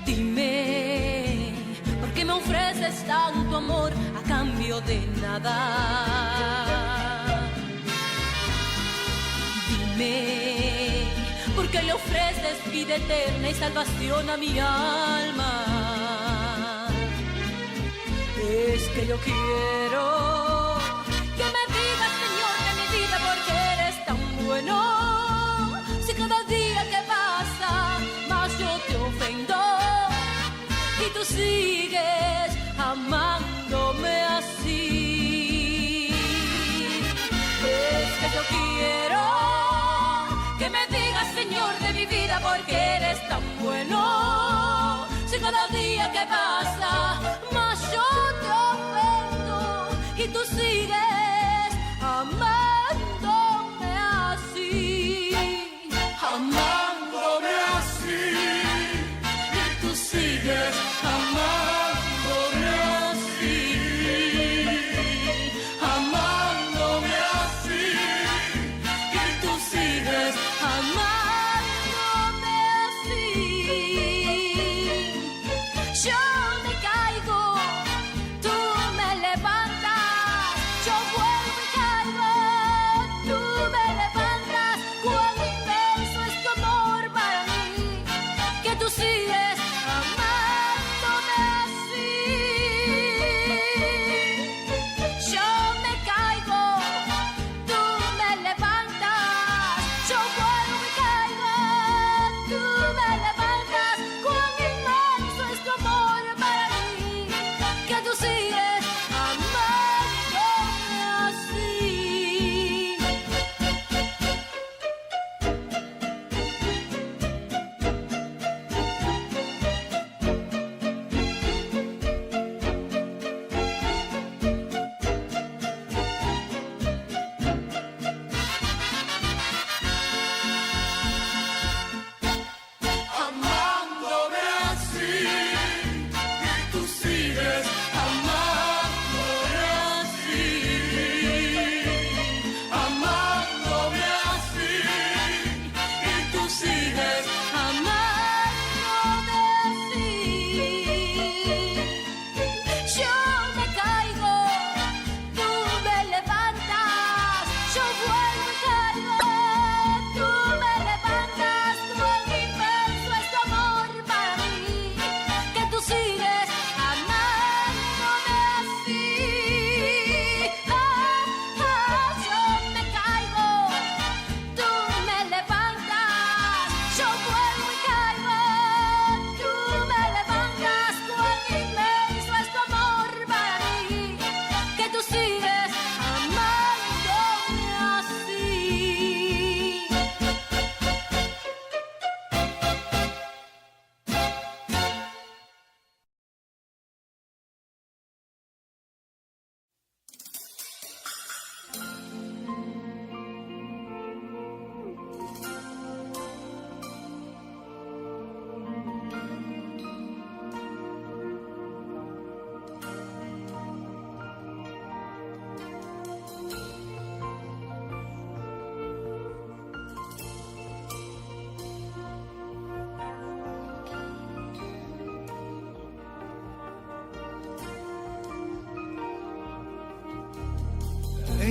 Dime, ¿por qué me ofreces tanto amor a cambio de nada? Dime, ¿por qué le ofreces vida eterna y salvación a mi alma? Es que yo quiero que me digas, Señor, de mi vida, ¿por qué eres tan bueno? Si cada día que pasa más yo te ofendo y tú sigues amándome así. Es que yo quiero que me digas, Señor, de mi vida, ¿por qué eres tan bueno? Si cada día que pasa más yo te ofendo y tú sigues amándome así. Amándome así y tú sigues amándome así. Amándome así y tú sigues amándome así.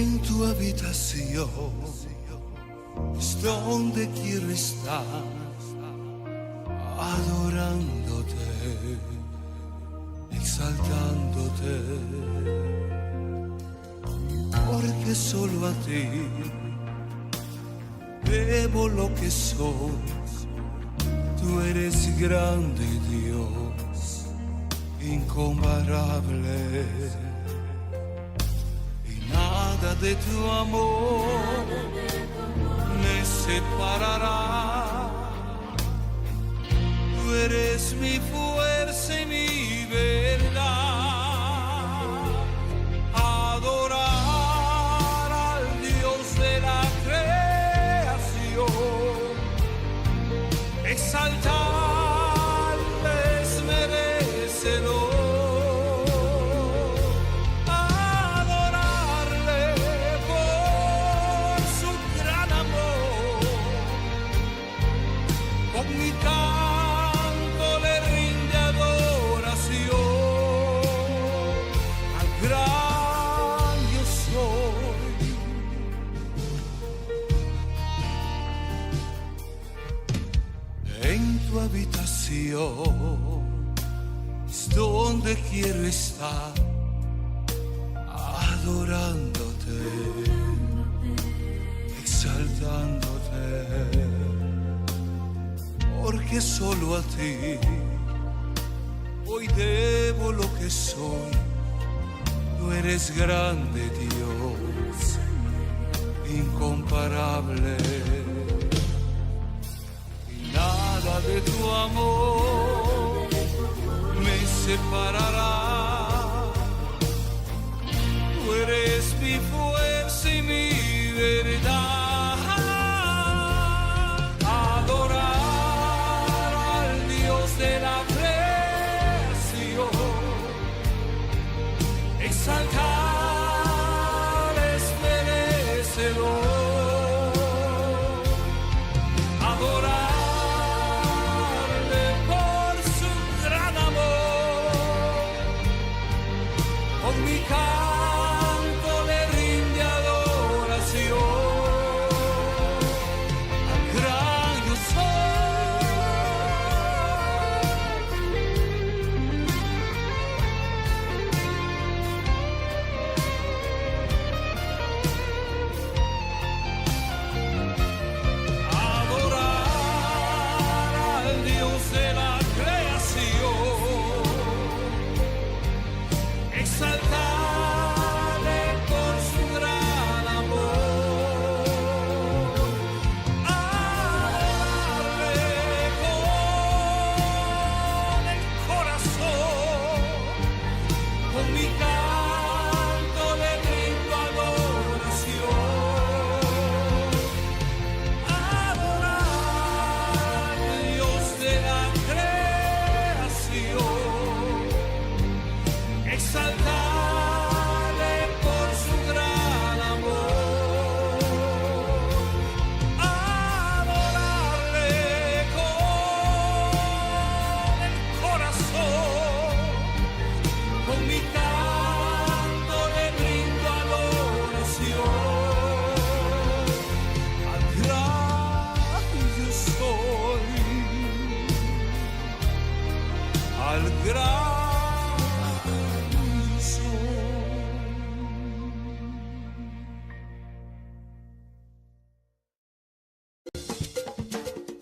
En tu habitación es donde quiero estar, adorándote, exaltándote, porque solo a ti debo lo que soy. Tú eres grande, Dios, incomparable. Nada de tu amor me separará. Tú eres mi fuerza y mi verdad. Adorar al Dios de la creación, exaltarle es merecedor. Mi canto le rinde adoración al gran yo soy. En tu habitación es donde quiero estar, adorándote, exaltándote, porque solo a ti hoy debo lo que soy. Tú eres grande, Dios, incomparable. Y nada de tu amor me separará. Tú eres mi fuerza y mi verdad. Adorar de la creación, exaltar es merecedor. Adorarle por su gran amor, con mi canto le rinde adoración al gran yo soy.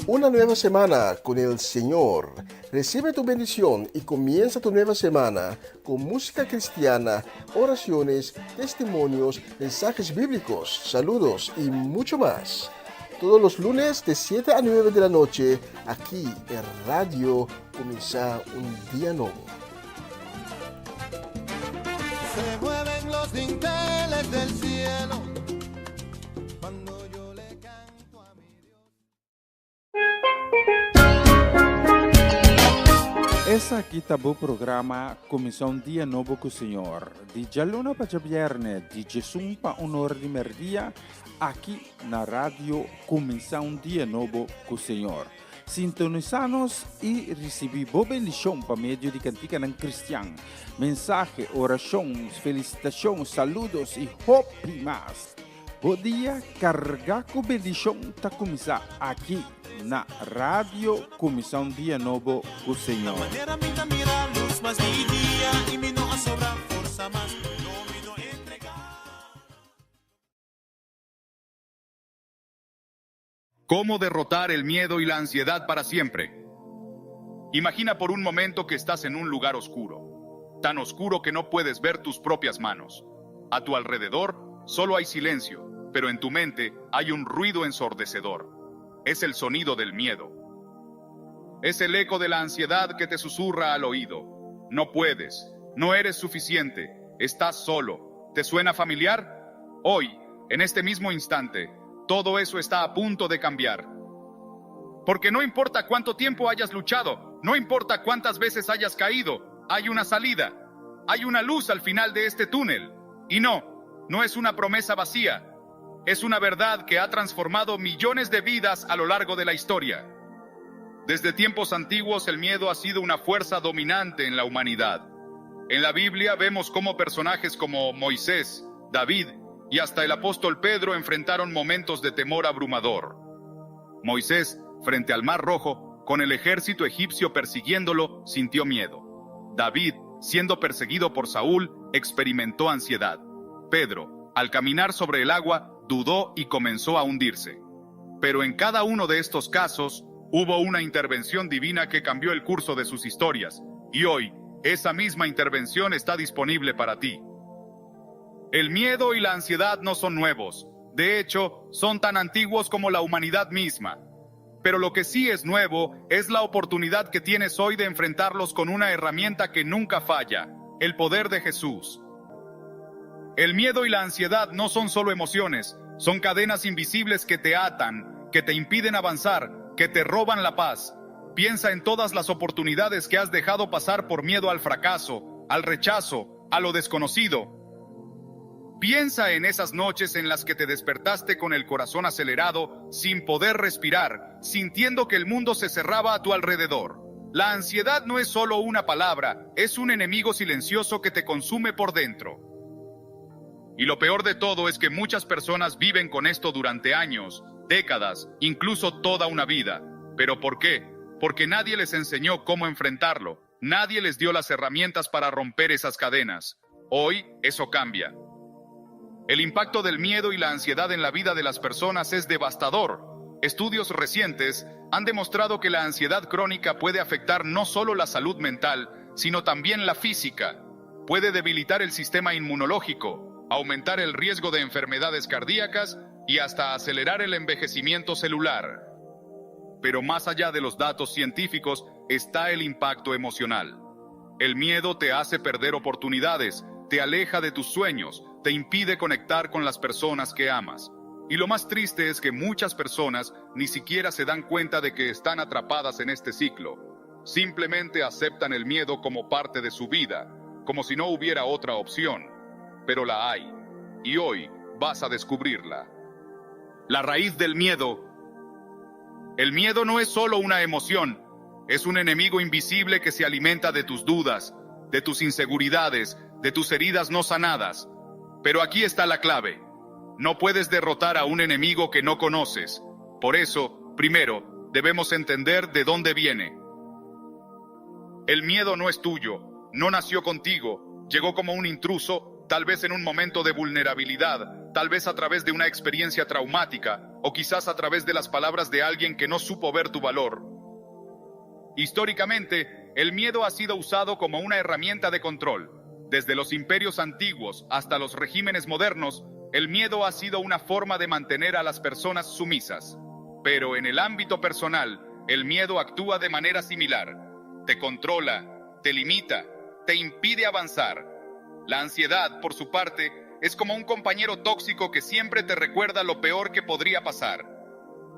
Una nueva semana con el Señor. Recibe tu bendición y comienza tu nueva semana con música cristiana, oraciones, testimonios, mensajes bíblicos, saludos y mucho más. Todos los lunes de 7 a 9 de la noche, aquí en Radio Comienza un Día Nuevo. Se mueven los dinteles del cielo cuando yo le canto a mi Dios. Essa aqui tá o programa Comissão Dia Novo com o Senhor. De Jalona para Viernes, de Jesus para Honor de Merdia, aqui na Rádio Comissão Dia Novo com o Senhor. Sintonizanos y recibimos bendición por medio de Cantica ng Cristian. Mensaje, oración, felicitación, saludos y hope más. Podía cargar con bendición ta começar aqui na Rádio Comissão Dia Novo com o Senhor. Manera minha mira luz mas di dia e me não sobra força mas no me no entregar. ¿Cómo derrotar el miedo y la ansiedad para siempre? Imagina por un momento que estás en un lugar oscuro, tan oscuro que no puedes ver tus propias manos. A tu alrededor solo hay silencio, pero en tu mente hay un ruido ensordecedor. Es el sonido del miedo. Es el eco de la ansiedad que te susurra al oído. No puedes, no eres suficiente, estás solo. ¿Te suena familiar? Hoy, en este mismo instante, todo eso está a punto de cambiar. Porque no importa cuánto tiempo hayas luchado, no importa cuántas veces hayas caído, hay una salida, hay una luz al final de este túnel. Y no es una promesa vacía. Es una verdad que ha transformado millones de vidas a lo largo de la historia. Desde tiempos antiguos el miedo ha sido una fuerza dominante en la humanidad. En la Biblia vemos cómo personajes como Moisés, David y hasta el apóstol Pedro enfrentaron momentos de temor abrumador. Moisés, frente al Mar Rojo, con el ejército egipcio persiguiéndolo, sintió miedo. David, siendo perseguido por Saúl, experimentó ansiedad. Pedro, al caminar sobre el agua, dudó y comenzó a hundirse. Pero en cada uno de estos casos, hubo una intervención divina que cambió el curso de sus historias, y hoy, esa misma intervención está disponible para ti. El miedo y la ansiedad no son nuevos, de hecho, son tan antiguos como la humanidad misma. Pero lo que sí es nuevo es la oportunidad que tienes hoy de enfrentarlos con una herramienta que nunca falla, el poder de Jesús. El miedo y la ansiedad no son solo emociones, son cadenas invisibles que te atan, que te impiden avanzar, que te roban la paz. Piensa en todas las oportunidades que has dejado pasar por miedo al fracaso, al rechazo, a lo desconocido. Piensa en esas noches en las que te despertaste con el corazón acelerado, sin poder respirar, sintiendo que el mundo se cerraba a tu alrededor. La ansiedad no es solo una palabra, es un enemigo silencioso que te consume por dentro. Y lo peor de todo es que muchas personas viven con esto durante años, décadas, incluso toda una vida. ¿Pero por qué? Porque nadie les enseñó cómo enfrentarlo. Nadie les dio las herramientas para romper esas cadenas. Hoy, eso cambia. El impacto del miedo y la ansiedad en la vida de las personas es devastador. Estudios recientes han demostrado que la ansiedad crónica puede afectar no solo la salud mental, sino también la física. Puede debilitar el sistema inmunológico, aumentar el riesgo de enfermedades cardíacas y hasta acelerar el envejecimiento celular. Pero más allá de los datos científicos está el impacto emocional. El miedo te hace perder oportunidades, te aleja de tus sueños, te impide conectar con las personas que amas. Y lo más triste es que muchas personas ni siquiera se dan cuenta de que están atrapadas en este ciclo. Simplemente aceptan el miedo como parte de su vida, como si no hubiera otra opción. Pero la hay, y hoy vas a descubrirla. La raíz del miedo. El miedo no es solo una emoción, es un enemigo invisible que se alimenta de tus dudas, de tus inseguridades, de tus heridas no sanadas. Pero aquí está la clave. No puedes derrotar a un enemigo que no conoces. Por eso, primero, debemos entender de dónde viene. El miedo no es tuyo, no nació contigo, llegó como un intruso, tal vez en un momento de vulnerabilidad, tal vez a través de una experiencia traumática, o quizás a través de las palabras de alguien que no supo ver tu valor. Históricamente, el miedo ha sido usado como una herramienta de control. Desde los imperios antiguos hasta los regímenes modernos, el miedo ha sido una forma de mantener a las personas sumisas. Pero en el ámbito personal, el miedo actúa de manera similar. Te controla, te limita, te impide avanzar. La ansiedad, por su parte, es como un compañero tóxico que siempre te recuerda lo peor que podría pasar.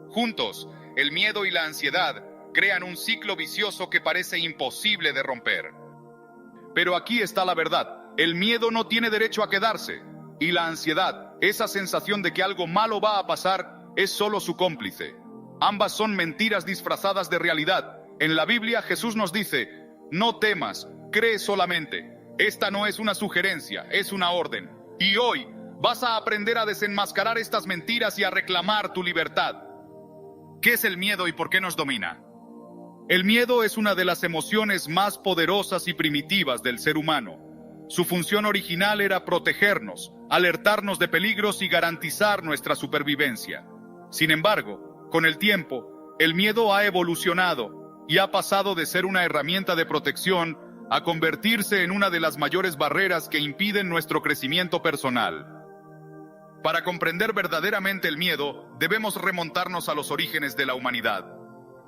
Juntos, el miedo y la ansiedad crean un ciclo vicioso que parece imposible de romper. Pero aquí está la verdad. El miedo no tiene derecho a quedarse. Y la ansiedad, esa sensación de que algo malo va a pasar, es solo su cómplice. Ambas son mentiras disfrazadas de realidad. En la Biblia Jesús nos dice: no temas, cree solamente. Esta no es una sugerencia, es una orden. Y hoy vas a aprender a desenmascarar estas mentiras y a reclamar tu libertad. ¿Qué es el miedo y por qué nos domina? El miedo es una de las emociones más poderosas y primitivas del ser humano. Su función original era protegernos, alertarnos de peligros y garantizar nuestra supervivencia. Sin embargo, con el tiempo, el miedo ha evolucionado y ha pasado de ser una herramienta de protección a convertirse en una de las mayores barreras que impiden nuestro crecimiento personal. Para comprender verdaderamente el miedo, debemos remontarnos a los orígenes de la humanidad.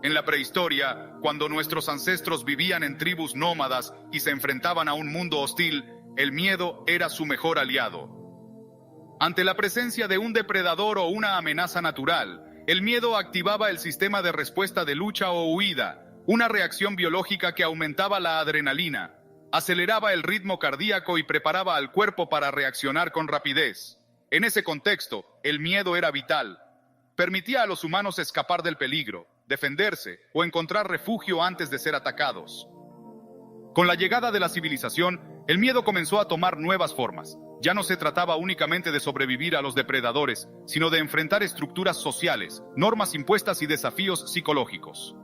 En la prehistoria, cuando nuestros ancestros vivían en tribus nómadas y se enfrentaban a un mundo hostil, el miedo era su mejor aliado. Ante la presencia de un depredador o una amenaza natural, el miedo activaba el sistema de respuesta de lucha o huida, una reacción biológica que aumentaba la adrenalina, aceleraba el ritmo cardíaco y preparaba al cuerpo para reaccionar con rapidez. En ese contexto, el miedo era vital. Permitía a los humanos escapar del peligro, defenderse o encontrar refugio antes de ser atacados. Con la llegada de la civilización, el miedo comenzó a tomar nuevas formas. Ya no se trataba únicamente de sobrevivir a los depredadores, sino de enfrentar estructuras sociales, normas impuestas y desafíos psicológicos.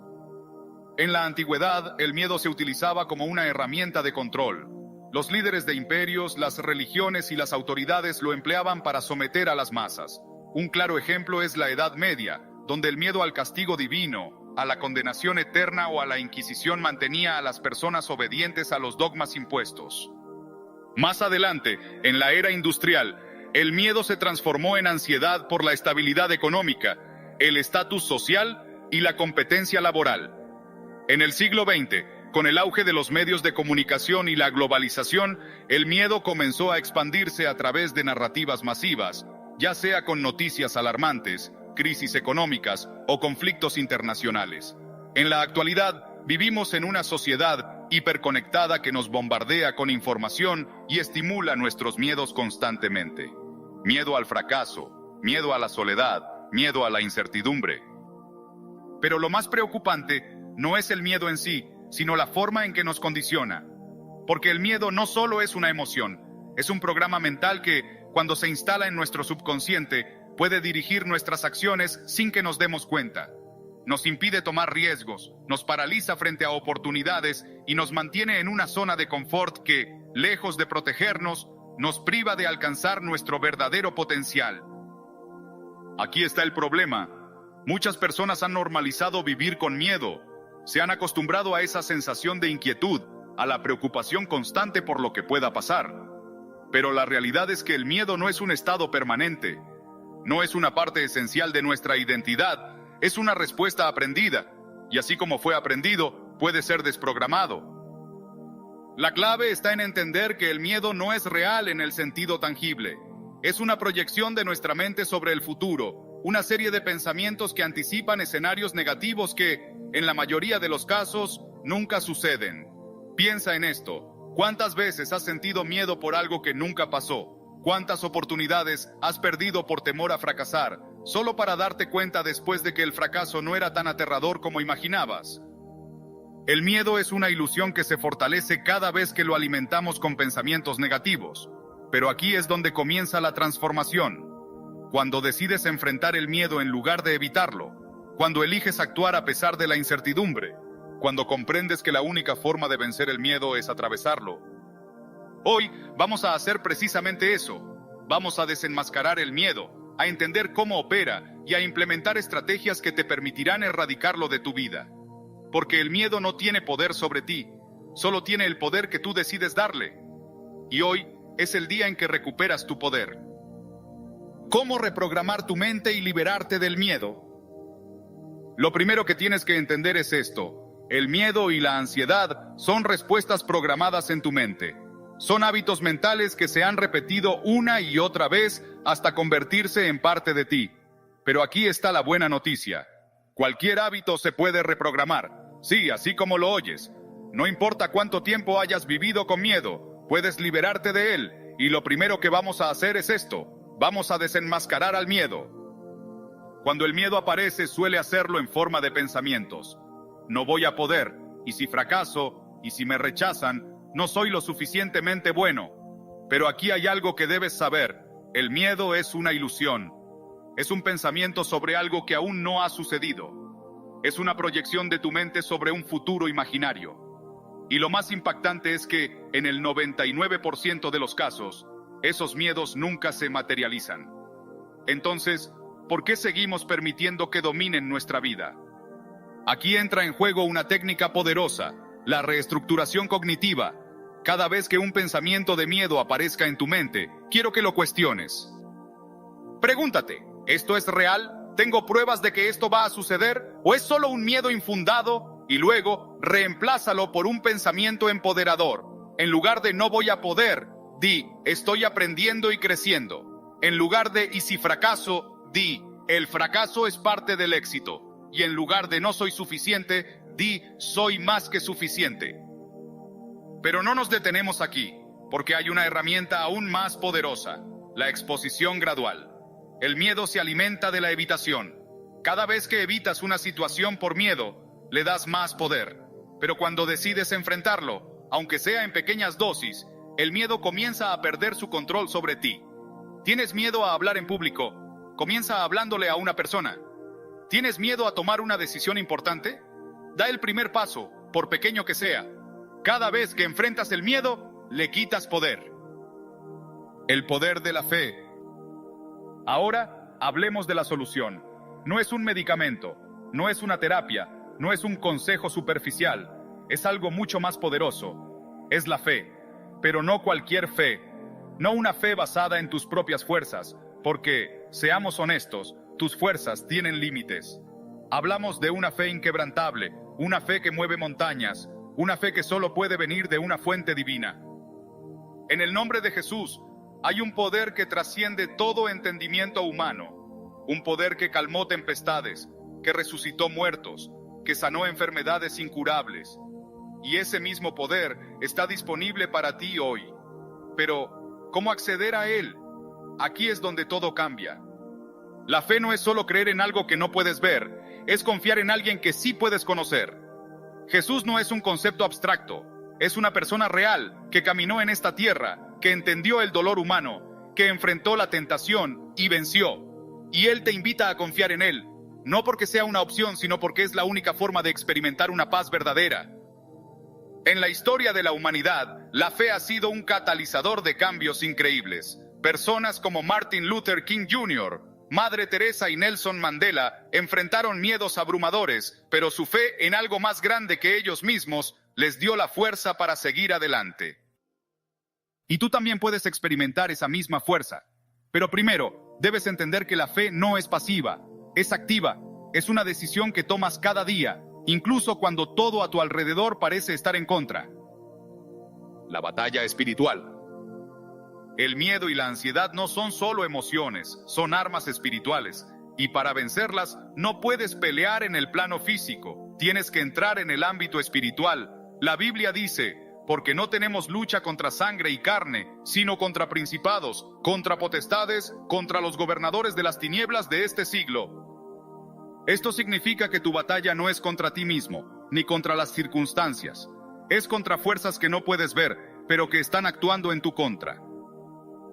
En la antigüedad, el miedo se utilizaba como una herramienta de control. Los líderes de imperios, las religiones y las autoridades lo empleaban para someter a las masas. Un claro ejemplo es la Edad Media, donde el miedo al castigo divino, a la condenación eterna o a la Inquisición mantenía a las personas obedientes a los dogmas impuestos. Más adelante, en la era industrial, el miedo se transformó en ansiedad por la estabilidad económica, el estatus social y la competencia laboral. En el siglo XX, con el auge de los medios de comunicación y la globalización, el miedo comenzó a expandirse a través de narrativas masivas, ya sea con noticias alarmantes, crisis económicas o conflictos internacionales. En la actualidad, vivimos en una sociedad hiperconectada que nos bombardea con información y estimula nuestros miedos constantemente. Miedo al fracaso, miedo a la soledad, miedo a la incertidumbre. Pero lo más preocupante no es el miedo en sí, sino la forma en que nos condiciona. Porque el miedo no solo es una emoción, es un programa mental que, cuando se instala en nuestro subconsciente, puede dirigir nuestras acciones sin que nos demos cuenta. Nos impide tomar riesgos, nos paraliza frente a oportunidades y nos mantiene en una zona de confort que, lejos de protegernos, nos priva de alcanzar nuestro verdadero potencial. Aquí está el problema. Muchas personas han normalizado vivir con miedo. Se han acostumbrado a esa sensación de inquietud, a la preocupación constante por lo que pueda pasar. Pero la realidad es que el miedo no es un estado permanente. No es una parte esencial de nuestra identidad. Es una respuesta aprendida. Y así como fue aprendido, puede ser desprogramado. La clave está en entender que el miedo no es real en el sentido tangible. Es una proyección de nuestra mente sobre el futuro, una serie de pensamientos que anticipan escenarios negativos que, en la mayoría de los casos, nunca suceden. Piensa en esto. ¿Cuántas veces has sentido miedo por algo que nunca pasó? ¿Cuántas oportunidades has perdido por temor a fracasar, solo para darte cuenta después de que el fracaso no era tan aterrador como imaginabas? El miedo es una ilusión que se fortalece cada vez que lo alimentamos con pensamientos negativos. Pero aquí es donde comienza la transformación. Cuando decides enfrentar el miedo en lugar de evitarlo. Cuando eliges actuar a pesar de la incertidumbre. Cuando comprendes que la única forma de vencer el miedo es atravesarlo. Hoy vamos a hacer precisamente eso. Vamos a desenmascarar el miedo, a entender cómo opera y a implementar estrategias que te permitirán erradicarlo de tu vida. Porque el miedo no tiene poder sobre ti, solo tiene el poder que tú decides darle. Y hoy es el día en que recuperas tu poder. ¿Cómo reprogramar tu mente y liberarte del miedo? Lo primero que tienes que entender es esto. El miedo y la ansiedad son respuestas programadas en tu mente. Son hábitos mentales que se han repetido una y otra vez hasta convertirse en parte de ti. Pero aquí está la buena noticia. Cualquier hábito se puede reprogramar. Sí, así como lo oyes. No importa cuánto tiempo hayas vivido con miedo, puedes liberarte de él. Y lo primero que vamos a hacer es esto. Vamos a desenmascarar al miedo. Cuando el miedo aparece, suele hacerlo en forma de pensamientos. No voy a poder, y si fracaso, y si me rechazan, no soy lo suficientemente bueno. Pero aquí hay algo que debes saber. El miedo es una ilusión. Es un pensamiento sobre algo que aún no ha sucedido. Es una proyección de tu mente sobre un futuro imaginario. Y lo más impactante es que, en el 99% de los casos, esos miedos nunca se materializan. Entonces, ¿por qué seguimos permitiendo que dominen nuestra vida? Aquí entra en juego una técnica poderosa, la reestructuración cognitiva. Cada vez que un pensamiento de miedo aparezca en tu mente, quiero que lo cuestiones. Pregúntate, ¿esto es real? ¿Tengo pruebas de que esto va a suceder? ¿O es solo un miedo infundado? Y luego, reemplázalo por un pensamiento empoderador. En lugar de no voy a poder, di, estoy aprendiendo y creciendo. En lugar de y si fracaso, di, el fracaso es parte del éxito. Y en lugar de no soy suficiente, di, soy más que suficiente. Pero no nos detenemos aquí, porque hay una herramienta aún más poderosa, la exposición gradual. El miedo se alimenta de la evitación. Cada vez que evitas una situación por miedo, le das más poder. Pero cuando decides enfrentarlo, aunque sea en pequeñas dosis, el miedo comienza a perder su control sobre ti. ¿Tienes miedo a hablar en público? Comienza hablándole a una persona. ¿Tienes miedo a tomar una decisión importante? Da el primer paso, por pequeño que sea. Cada vez que enfrentas el miedo, le quitas poder. El poder de la fe. Ahora, hablemos de la solución. No es un medicamento, no es una terapia, no es un consejo superficial. Es algo mucho más poderoso. Es la fe. Pero no cualquier fe. No una fe basada en tus propias fuerzas, porque, seamos honestos, tus fuerzas tienen límites. Hablamos de una fe inquebrantable, una fe que mueve montañas, una fe que solo puede venir de una fuente divina. En el nombre de Jesús, hay un poder que trasciende todo entendimiento humano, un poder que calmó tempestades, que resucitó muertos, que sanó enfermedades incurables. Y ese mismo poder está disponible para ti hoy. Pero, ¿cómo acceder a él? Aquí es donde todo cambia. La fe no es solo creer en algo que no puedes ver, es confiar en alguien que sí puedes conocer. Jesús no es un concepto abstracto, es una persona real que caminó en esta tierra, que entendió el dolor humano, que enfrentó la tentación y venció. Y Él te invita a confiar en Él, no porque sea una opción, sino porque es la única forma de experimentar una paz verdadera. En la historia de la humanidad, la fe ha sido un catalizador de cambios increíbles. Personas como Martin Luther King Jr., Madre Teresa y Nelson Mandela enfrentaron miedos abrumadores, pero su fe en algo más grande que ellos mismos les dio la fuerza para seguir adelante. Y tú también puedes experimentar esa misma fuerza. Pero primero, debes entender que la fe no es pasiva, es activa, es una decisión que tomas cada día, incluso cuando todo a tu alrededor parece estar en contra. La batalla espiritual. El miedo y la ansiedad no son solo emociones, son armas espirituales. Y para vencerlas, no puedes pelear en el plano físico, tienes que entrar en el ámbito espiritual. La Biblia dice, porque no tenemos lucha contra sangre y carne, sino contra principados, contra potestades, contra los gobernadores de las tinieblas de este siglo. Esto significa que tu batalla no es contra ti mismo, ni contra las circunstancias. Es contra fuerzas que no puedes ver, pero que están actuando en tu contra.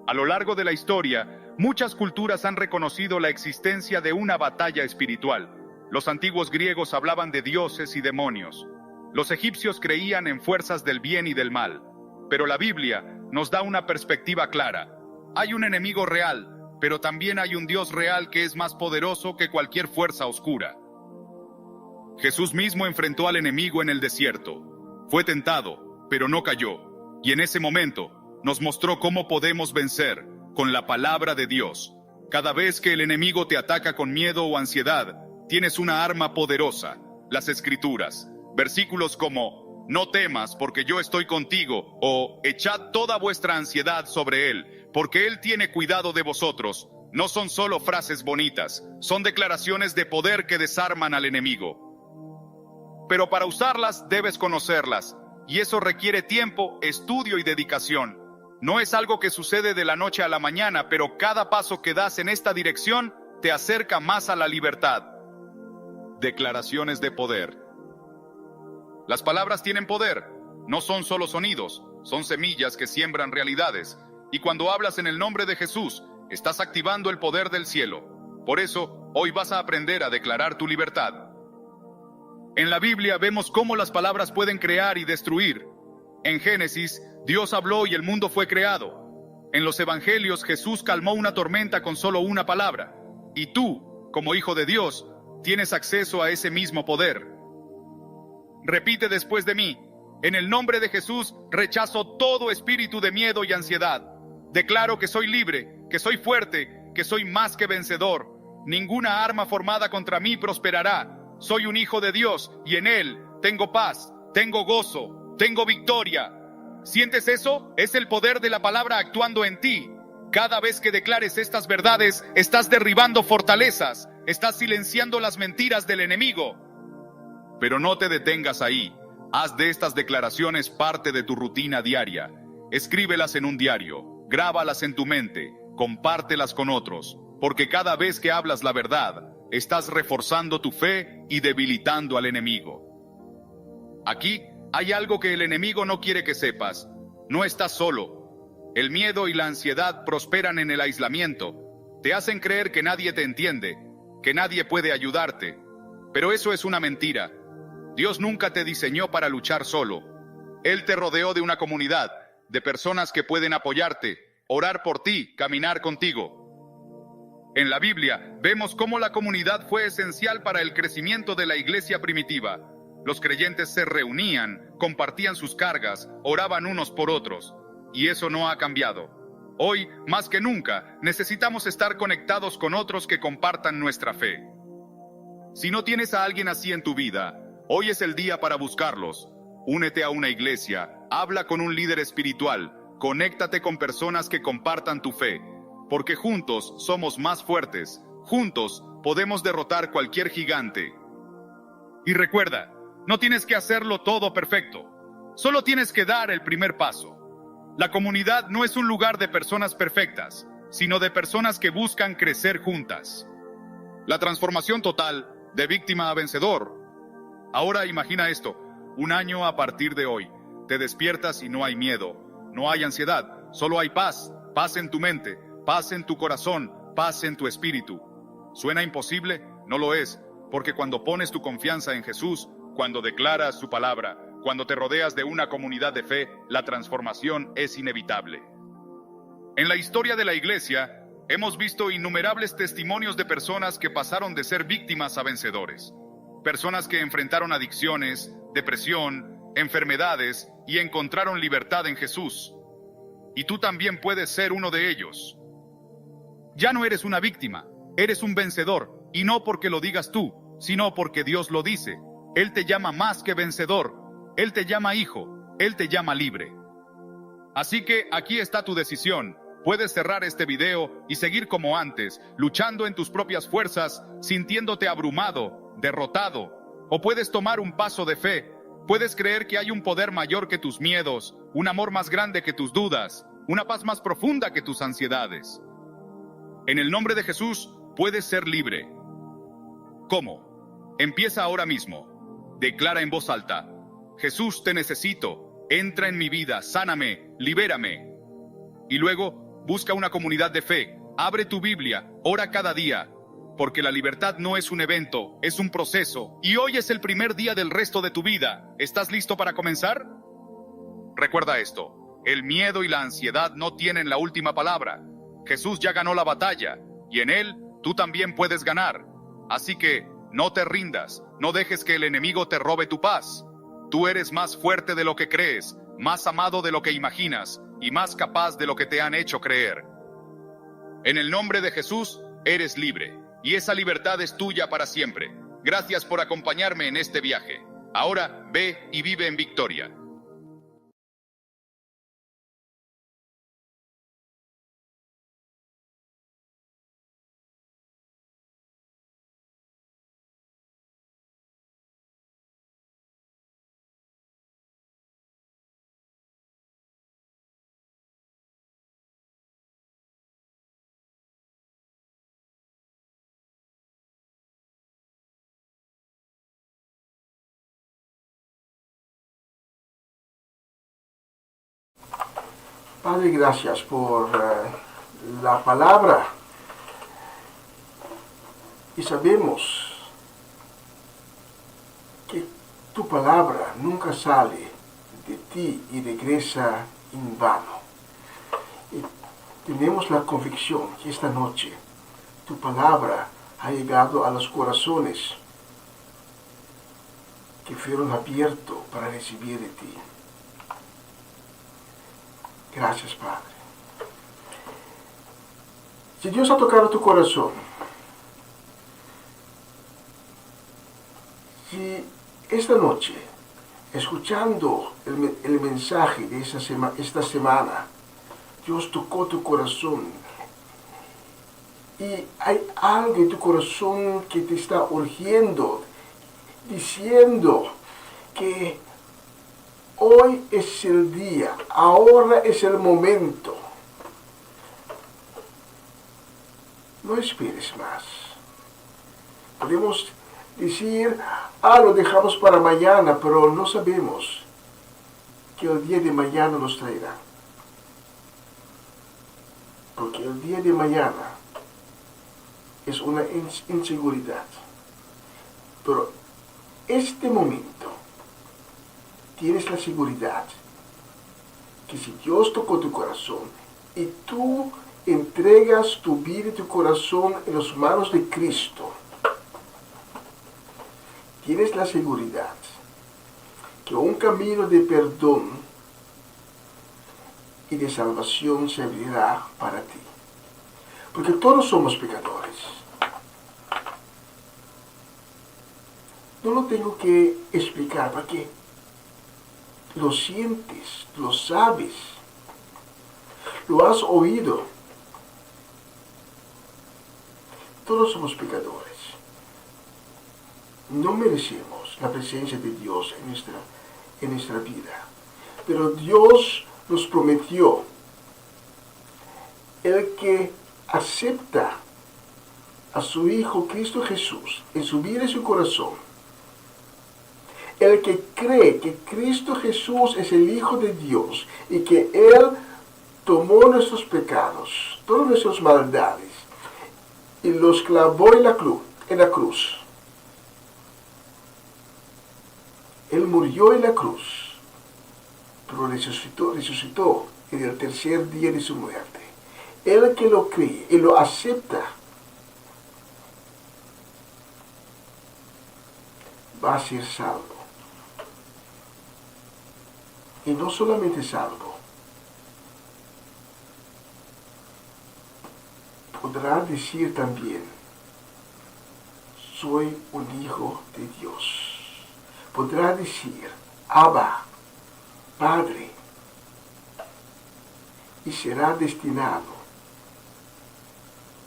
A lo largo de la historia, muchas culturas han reconocido la existencia de una batalla espiritual. Los antiguos griegos hablaban de dioses y demonios. Los egipcios creían en fuerzas del bien y del mal. Pero la Biblia nos da una perspectiva clara. Hay un enemigo real, pero también hay un Dios real que es más poderoso que cualquier fuerza oscura. Jesús mismo enfrentó al enemigo en el desierto. Fue tentado, pero no cayó. Y en ese momento, nos mostró cómo podemos vencer con la palabra de Dios. Cada vez que el enemigo te ataca con miedo o ansiedad, tienes una arma poderosa, las Escrituras. Versículos como, no temas porque yo estoy contigo, o echad toda vuestra ansiedad sobre Él, porque Él tiene cuidado de vosotros. No son solo frases bonitas, son declaraciones de poder que desarman al enemigo. Pero para usarlas debes conocerlas, y eso requiere tiempo, estudio y dedicación. No es algo que sucede de la noche a la mañana, pero cada paso que das en esta dirección te acerca más a la libertad. Declaraciones de poder. Las palabras tienen poder, no son solo sonidos, son semillas que siembran realidades. Y cuando hablas en el nombre de Jesús, estás activando el poder del cielo. Por eso, hoy vas a aprender a declarar tu libertad. En la Biblia vemos cómo las palabras pueden crear y destruir. En Génesis, Dios habló y el mundo fue creado. En los Evangelios, Jesús calmó una tormenta con solo una palabra. Y tú, como hijo de Dios, tienes acceso a ese mismo poder. Repite después de mí: en el nombre de Jesús, rechazo todo espíritu de miedo y ansiedad. Declaro que soy libre, que soy fuerte, que soy más que vencedor. Ninguna arma formada contra mí prosperará. Soy un hijo de Dios y en Él tengo paz, tengo gozo, tengo victoria. ¿Sientes eso? Es el poder de la palabra actuando en ti. Cada vez que declares estas verdades, estás derribando fortalezas, estás silenciando las mentiras del enemigo. Pero no te detengas ahí. Haz de estas declaraciones parte de tu rutina diaria. Escríbelas en un diario, grábalas en tu mente, compártelas con otros, porque cada vez que hablas la verdad, estás reforzando tu fe y debilitando al enemigo. Aquí hay algo que el enemigo no quiere que sepas. No estás solo. El miedo y la ansiedad prosperan en el aislamiento. Te hacen creer que nadie te entiende, que nadie puede ayudarte. Pero eso es una mentira. Dios nunca te diseñó para luchar solo. Él te rodeó de una comunidad, de personas que pueden apoyarte, orar por ti, caminar contigo. En la Biblia vemos cómo la comunidad fue esencial para el crecimiento de la iglesia primitiva. Los creyentes se reunían, compartían sus cargas, oraban unos por otros. Y eso no ha cambiado. Hoy, más que nunca, necesitamos estar conectados con otros que compartan nuestra fe. Si no tienes a alguien así en tu vida, hoy es el día para buscarlos. Únete a una iglesia, habla con un líder espiritual, conéctate con personas que compartan tu fe. Porque juntos somos más fuertes, juntos podemos derrotar cualquier gigante. Y recuerda, no tienes que hacerlo todo perfecto, solo tienes que dar el primer paso. La comunidad no es un lugar de personas perfectas, sino de personas que buscan crecer juntas. La transformación total, de víctima a vencedor. Ahora imagina esto, 1 año a partir de hoy, te despiertas y no hay miedo, no hay ansiedad, solo hay paz, paz en tu mente, paz en tu corazón, paz en tu espíritu. ¿Suena imposible? No lo es, porque cuando pones tu confianza en Jesús, cuando declaras su palabra, cuando te rodeas de una comunidad de fe, la transformación es inevitable. En la historia de la iglesia, hemos visto innumerables testimonios de personas que pasaron de ser víctimas a vencedores. Personas que enfrentaron adicciones, depresión, enfermedades y encontraron libertad en Jesús. Y tú también puedes ser uno de ellos. Ya no eres una víctima, eres un vencedor, y no porque lo digas tú, sino porque Dios lo dice. Él te llama más que vencedor, Él te llama hijo, Él te llama libre. Así que aquí está tu decisión. Puedes cerrar este video y seguir como antes, luchando en tus propias fuerzas, sintiéndote abrumado, derrotado. O puedes tomar un paso de fe. Puedes creer que hay un poder mayor que tus miedos, un amor más grande que tus dudas, una paz más profunda que tus ansiedades. En el nombre de Jesús, puedes ser libre. ¿Cómo? Empieza ahora mismo. Declara en voz alta: Jesús, te necesito. Entra en mi vida, sáname, libérame. Y luego, busca una comunidad de fe. Abre tu Biblia, ora cada día. Porque la libertad no es un evento, es un proceso. Y hoy es el primer día del resto de tu vida. ¿Estás listo para comenzar? Recuerda esto: el miedo y la ansiedad no tienen la última palabra. Jesús ya ganó la batalla, y en Él tú también puedes ganar. Así que no te rindas, no dejes que el enemigo te robe tu paz. Tú eres más fuerte de lo que crees, más amado de lo que imaginas, y más capaz de lo que te han hecho creer. En el nombre de Jesús, eres libre, y esa libertad es tuya para siempre. Gracias por acompañarme en este viaje. Ahora ve y vive en victoria. Padre, gracias por la palabra. Y sabemos que tu palabra nunca sale de ti y regresa en vano. Y tenemos la convicción que esta noche tu palabra ha llegado a los corazones que fueron abiertos para recibir de ti. Gracias, Padre. Si Dios ha tocado tu corazón, si esta noche, escuchando el mensaje de esta semana, Dios tocó tu corazón y hay algo en tu corazón que te está urgiendo, diciendo que hoy es el día, ahora es el momento. No esperes más. Podemos decir, lo dejamos para mañana, pero no sabemos que el día de mañana nos traerá. Porque el día de mañana es una inseguridad. Pero este momento tienes la seguridad que si Dios tocó tu corazón y tú entregas tu vida y tu corazón en las manos de Cristo, tienes la seguridad que un camino de perdón y de salvación se abrirá para ti. Porque todos somos pecadores. No lo tengo que explicar porque lo sientes, lo sabes, lo has oído. Todos somos pecadores. No merecemos la presencia de Dios en nuestra vida. Pero Dios nos prometió, el que acepta a su Hijo Cristo Jesús en su vida y su corazón, el que cree que Cristo Jesús es el Hijo de Dios y que Él tomó nuestros pecados, todas nuestras maldades, y los clavó en la cruz. Él murió en la cruz, pero resucitó en el tercer día de su muerte. El que lo cree y lo acepta va a ser salvo. Y no solamente salvo, podrá decir también, soy un hijo de Dios. Podrá decir, Abba, Padre, y será destinado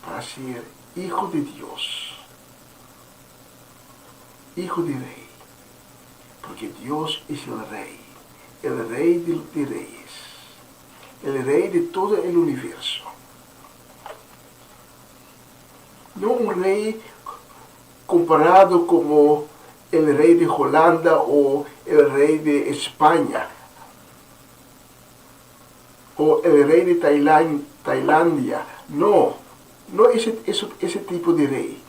para ser hijo de Dios, hijo de Rey, porque Dios es el Rey de reyes, el Rey de todo el universo. No un rey comparado como el rey de Holanda o el rey de España o el rey de Tailandia. No ese tipo de rey.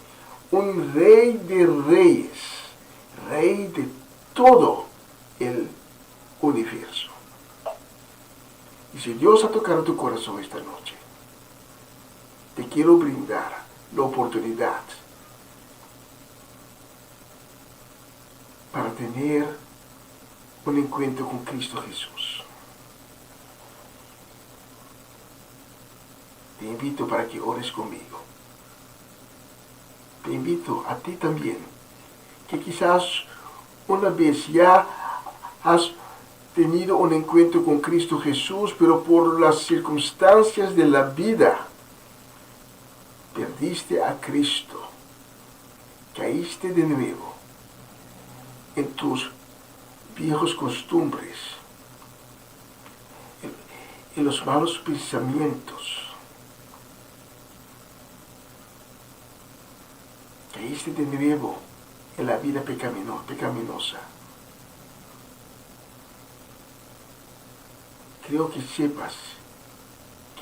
Un rey de reyes, rey de todo el universo. Y si Dios ha tocado tu corazón esta noche, te quiero brindar la oportunidad para tener un encuentro con Cristo Jesús. Te invito para que ores conmigo. Te invito a ti también, que quizás una vez ya has tenido un encuentro con Cristo Jesús, pero por las circunstancias de la vida perdiste a Cristo, caíste de nuevo en tus viejos costumbres, en los malos pensamientos. Caíste de nuevo en la vida pecaminosa. Creo que sepas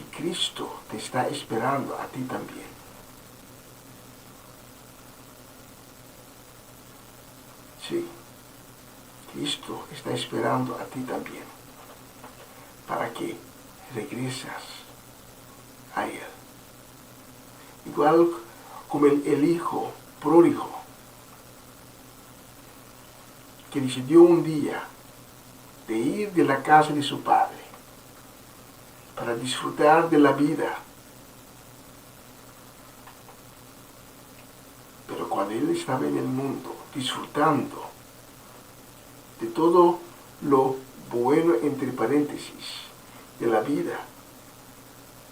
que Cristo te está esperando a ti también. Sí, Cristo está esperando a ti también para que regresas a Él. Igual como el hijo pródigo que decidió un día de ir de la casa de su padre para disfrutar de la vida. Pero cuando él estaba en el mundo disfrutando de todo lo bueno, entre paréntesis, de la vida,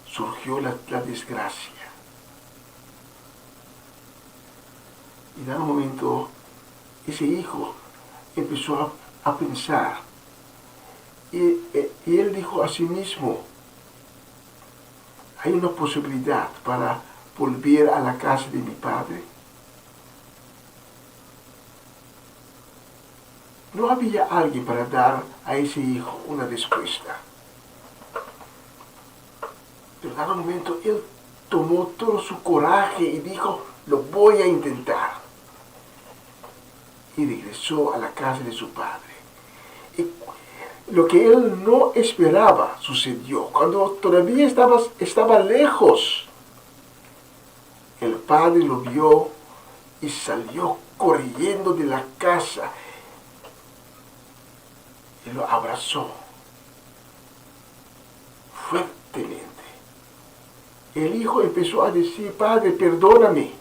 surgió la desgracia. Y en un momento ese hijo empezó a pensar, y él dijo a sí mismo, ¿hay una posibilidad para volver a la casa de mi padre? No había alguien para dar a ese hijo una respuesta. Pero en un momento él tomó todo su coraje y dijo, lo voy a intentar. Y regresó a la casa de su padre. Y lo que él no esperaba sucedió. Cuando todavía estaba lejos, el padre lo vio y salió corriendo de la casa y lo abrazó fuertemente. El hijo empezó a decir, Padre, perdóname.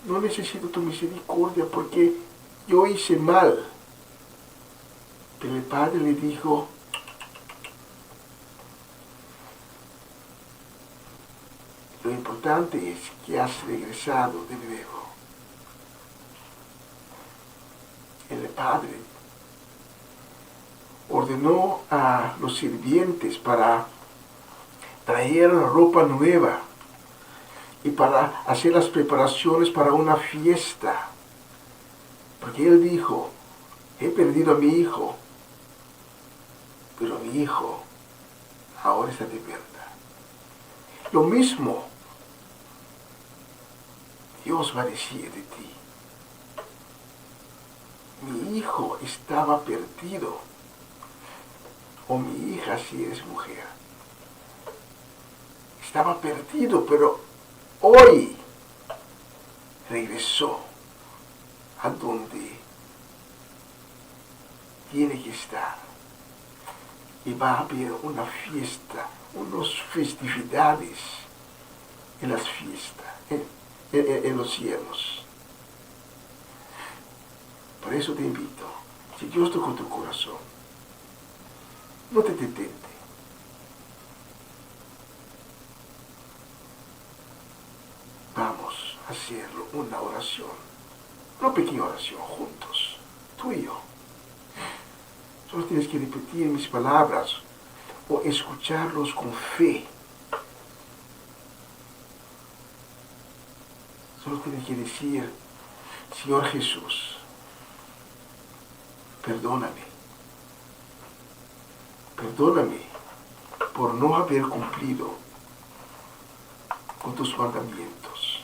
No necesito tu misericordia porque yo hice mal. Pero el padre le dijo, lo importante es que has regresado de nuevo. El padre ordenó a los sirvientes para traer ropa nueva y para hacer las preparaciones para una fiesta. Porque él dijo, he perdido a mi hijo, pero mi hijo ahora está de vuelta. Lo mismo Dios va a decir de ti. Mi hijo estaba perdido, o mi hija si eres mujer. Estaba perdido, pero hoy regresó a donde tiene que estar. Y va a haber una fiesta, unas festividades en las fiestas, en los cielos. Por eso te invito, si Dios tocó tu corazón, no te detente. Vamos a hacerlo, una oración, una pequeña oración juntos, tú y yo. Solo tienes que repetir mis palabras o escucharlos con fe. Solo tienes que decir, Señor Jesús, perdóname. Perdóname por no haber cumplido con tus mandamientos.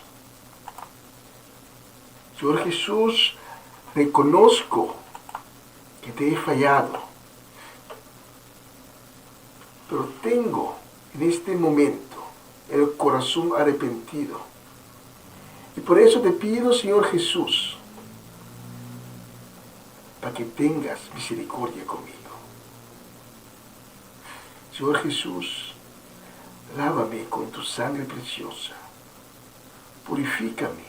Señor Jesús, reconozco que te he fallado, pero tengo en este momento el corazón arrepentido. Y por eso te pido, Señor Jesús, para que tengas misericordia conmigo. Señor Jesús, lávame con tu sangre preciosa. Purifícame.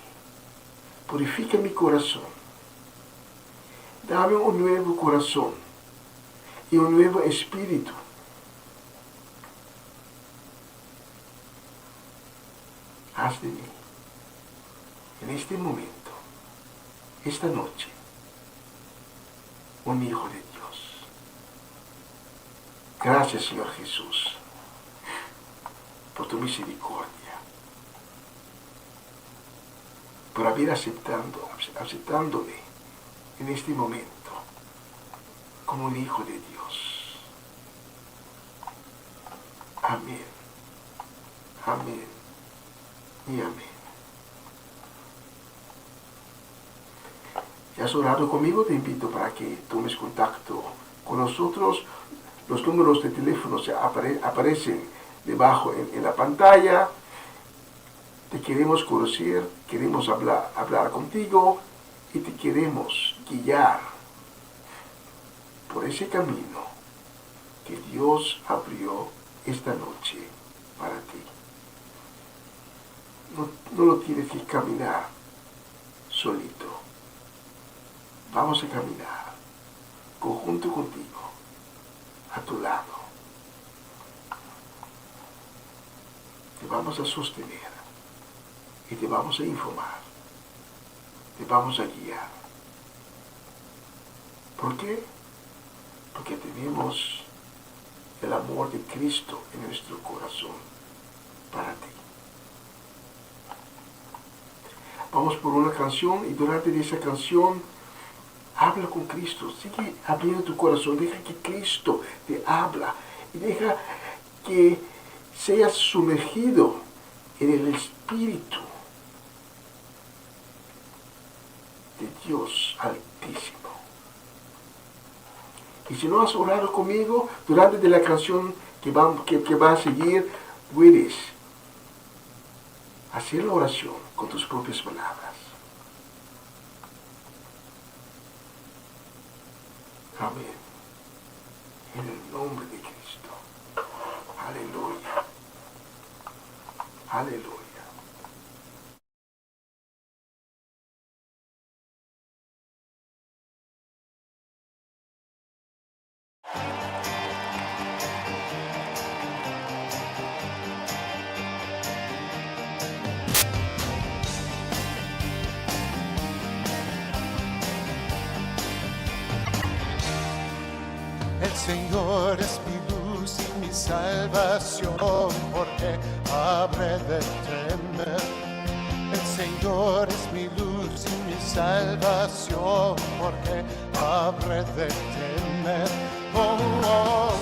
Purifica mi corazón. Dame un nuevo corazón y un nuevo espíritu. Haz de mí, en este momento, esta noche, un hijo de Dios. Gracias, Señor Jesús, por tu misericordia, por haber aceptándome en este momento como un hijo de Dios. Amén. Amén. Y amén. ¿Ya has orado conmigo? Te invito para que tomes contacto con nosotros. Los números de teléfono se aparecen debajo en la pantalla. Te queremos conocer, queremos hablar contigo y te queremos guiar por ese camino que Dios abrió esta noche para ti. No lo tienes que caminar solito. Vamos a caminar conjunto contigo, a tu lado. Te vamos a sostener y te vamos a informar. Te vamos a guiar. ¿Por qué? Porque tenemos el amor de Cristo en nuestro corazón para ti. Vamos por una canción y durante esa canción habla con Cristo. Sigue abriendo tu corazón. Deja que Cristo te habla y deja que seas sumergido en el Espíritu de Dios Altísimo. Y si no has orado conmigo, durante la canción que va a seguir, puedes hacer la oración con tus propias palabras. Amén. En el nombre de Cristo. Aleluya. Aleluya. El Señor es mi luz y mi salvación, porque habré de temer. El Señor es mi luz y mi salvación, porque habré de temer. Oh, oh,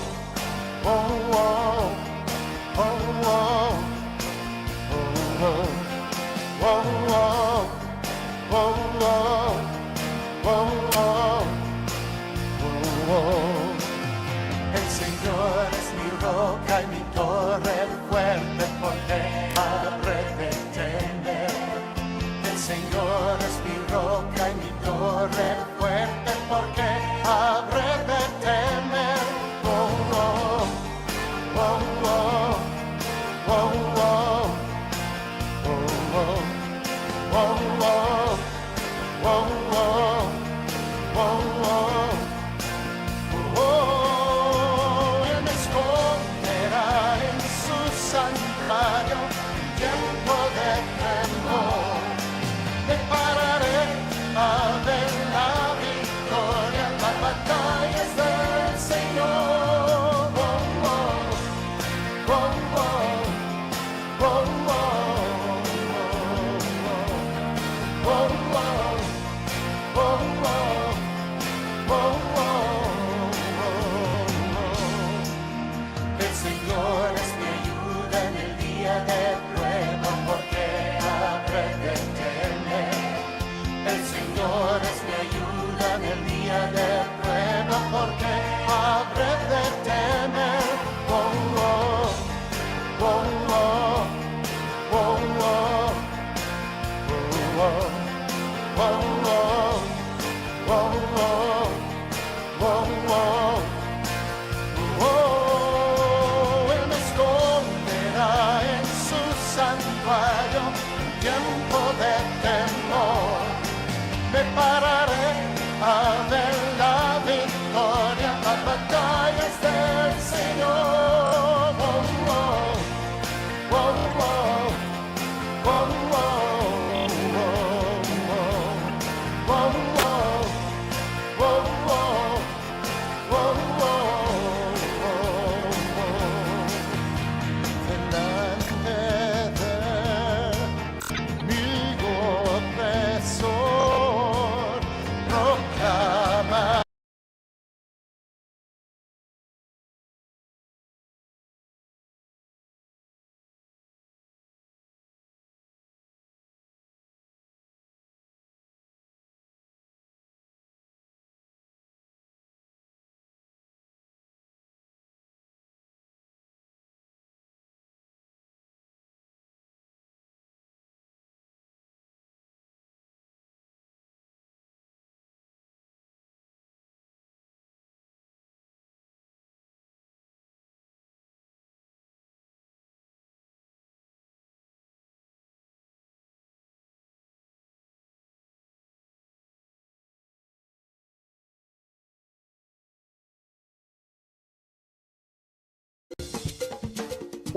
oh, oh, oh, oh, oh, oh, oh, oh, oh, oh, oh, oh. El Señor es mi roca y mi torre fuerte, porque habré de temer. El Señor es mi roca y mi torre fuerte, porque habré de temer.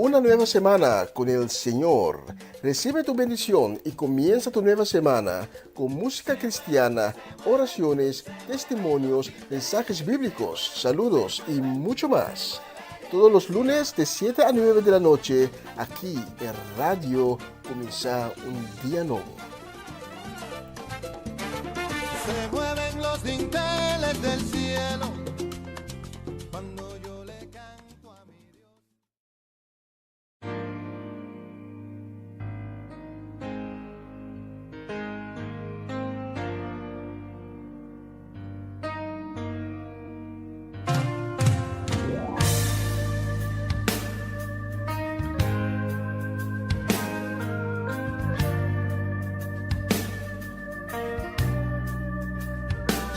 Una nueva semana con el Señor. Recibe tu bendición y comienza tu nueva semana con música cristiana, oraciones, testimonios, mensajes bíblicos, saludos y mucho más. Todos los lunes de 7 a 9 de la noche, aquí en Radio Comienza un Día Nuevo. Se mueven los dinteles del cielo cuando yo le canto a mi Dios.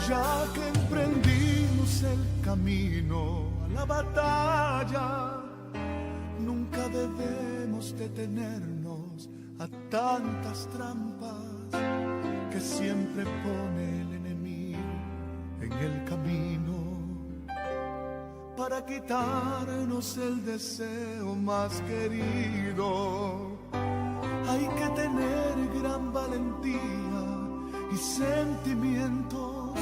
Ya que emprendimos el camino a la batalla, nunca debemos detenernos a tantas trampas que siempre pone el enemigo en el camino para quitarnos el deseo más querido. Hay que tener gran valentía y sentimientos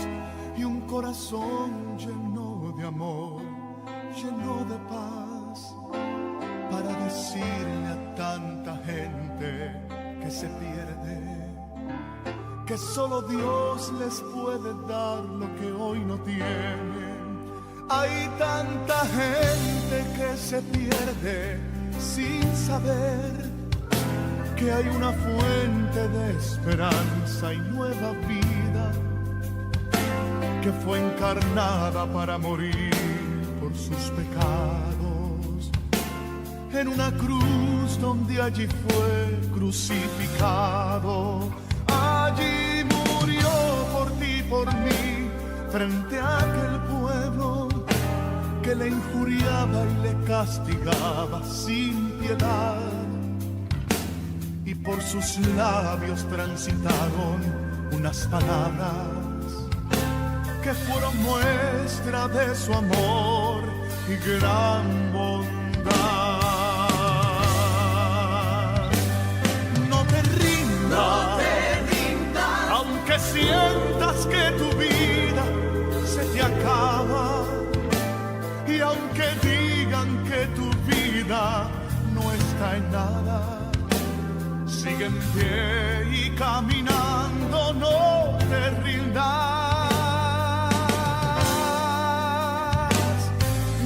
y un corazón lleno de amor, lleno de paz, para decirle a tanta gente que se pierde, que solo Dios les puede dar lo que hoy no tienen. Hay tanta gente que se pierde sin saber que hay una fuente de esperanza y nueva vida que fue encarnada para morir por sus pecados en una cruz donde allí fue crucificado. Allí murió por ti y por mí frente a aquel pueblo que le injuriaba y le castigaba sin piedad, y por sus labios transitaron unas palabras que fueron muestra de su amor y gran bondad. No te rindas, aunque sientas que tu vida se te acaba, y aunque digan que tu vida no está en nada, sigue en pie y caminando, no te rindas.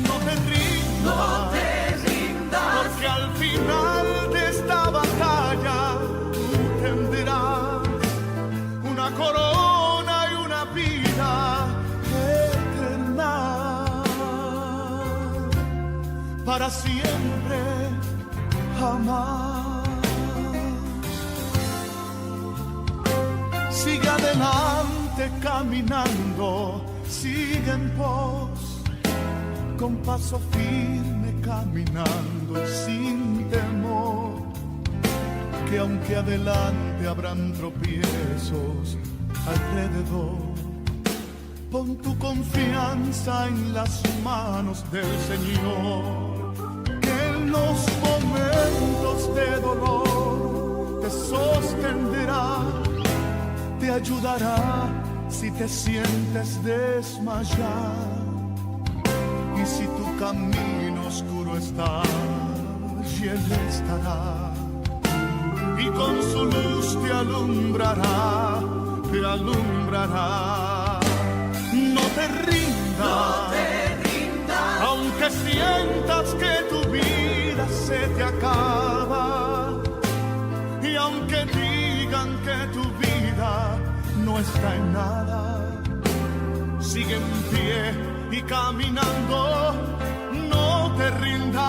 No te rindas, porque al final de esta batalla tú tendrás una corona y una vida eterna, para siempre jamás. Sigue adelante caminando, sigue en pos, con paso firme caminando sin temor, que aunque adelante habrán tropiezos alrededor, pon tu confianza en las manos del Señor, que en los momentos de dolor te sostendrá, te ayudará si te sientes desmayar. Y si tu camino oscuro está, y Él estará, y con su luz te alumbrará, te alumbrará. No te rindas, aunque sientas que tu vida se te acaba, y aunque digan que tu vida no está en nada, sigue en pie y caminando, no te rindas.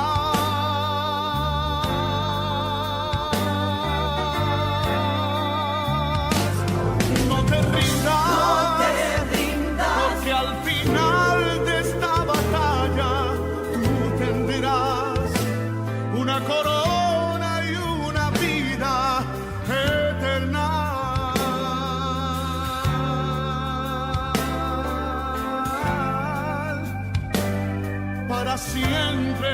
No te rindas, porque al final de esta batalla tú tendrás una corona y una vida eterna. Para siempre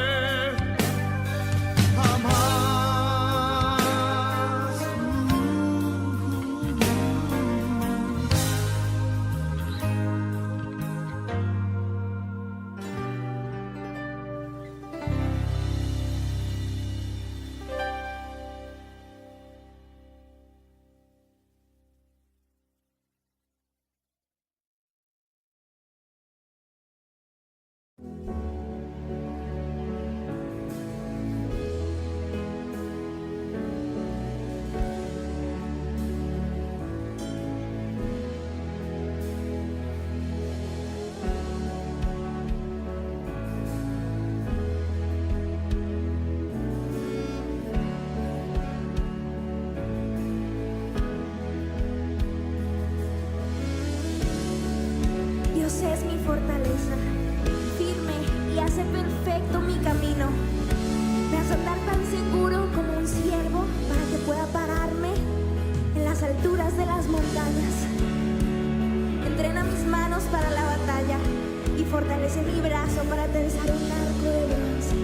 fortalece mi brazo para tensar un arco de bronce.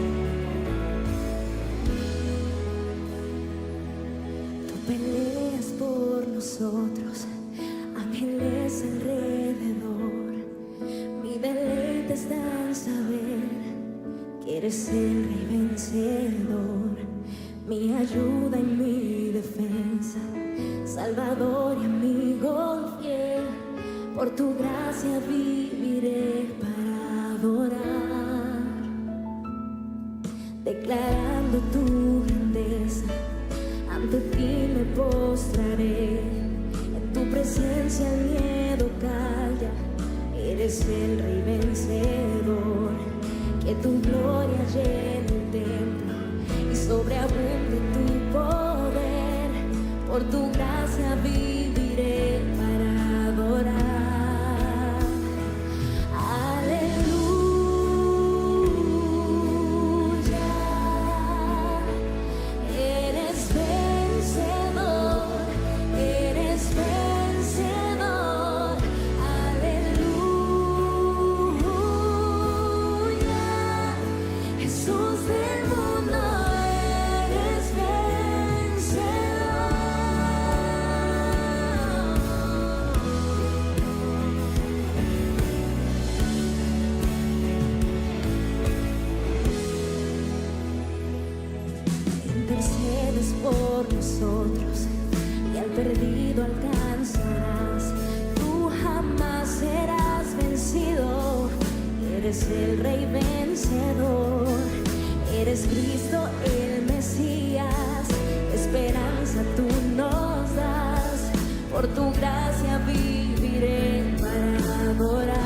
Tú peleas por nosotros, ángeles alrededor. Mi deleite está en saber que eres el Rey vencedor, mi ayuda y mi defensa, Salvador y amigo fiel. Por tu gracia viviré para adorar, declarando tu grandeza. Ante ti me postraré, en tu presencia el miedo calla. Eres el Rey vencedor, que tu gloria llene el templo y sobreabunde tu poder. Por tu gracia viviré para adorar. Intercedes por nosotros y al perdido alcanzarás. Tú jamás serás vencido. Eres el Rey vencedor. Eres Cristo el Mesías. Esperanza tú nos das. Por tu gracia viviré para adorar.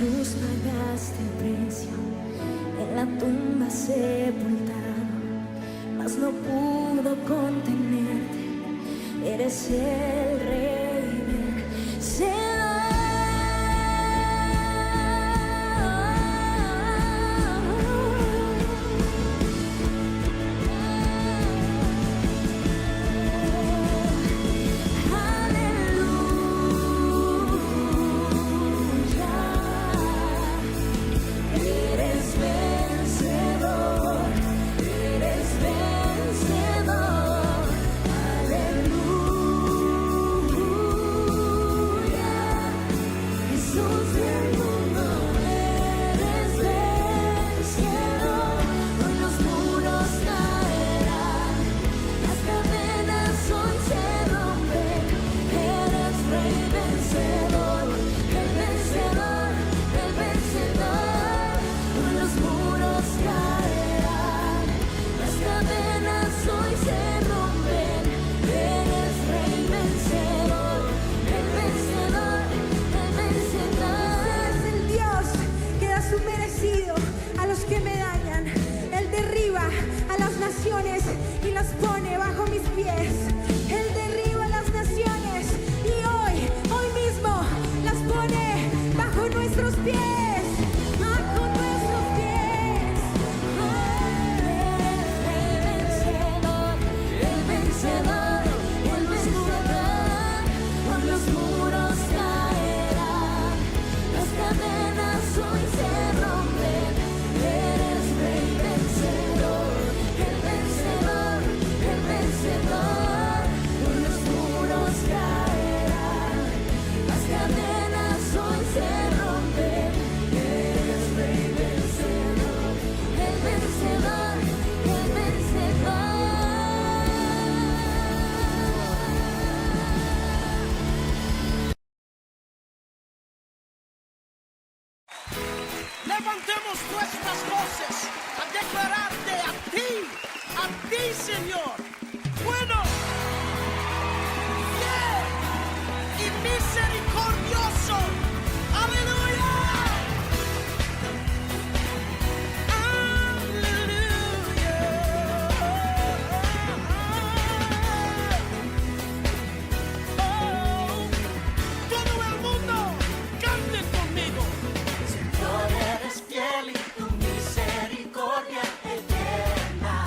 Cruz pagaste el precio, en la tumba sepultado, mas no pudo contenerte. Eres el Rey vencedor. Aleluya. las naciones y las pone bajo mis pies. Él derriba las naciones y hoy mismo las pone bajo nuestros pies. Bajo nuestros pies. El vencedor, el vencedor, por los muros caerán, las cadenas hoy se rompen. Eres rey vencedor, el vencedor, el vencedor, por los muros caerán, las cadenas hoy se rompen. Eres rey vencedor, el vencedor, el vencedor. Levantemos nuestras voces a declararte a ti, Señor, bueno, fiel y misericordioso. Aleluya. Todo el mundo cante conmigo. Señor, eres fiel y tu misericordia eterna.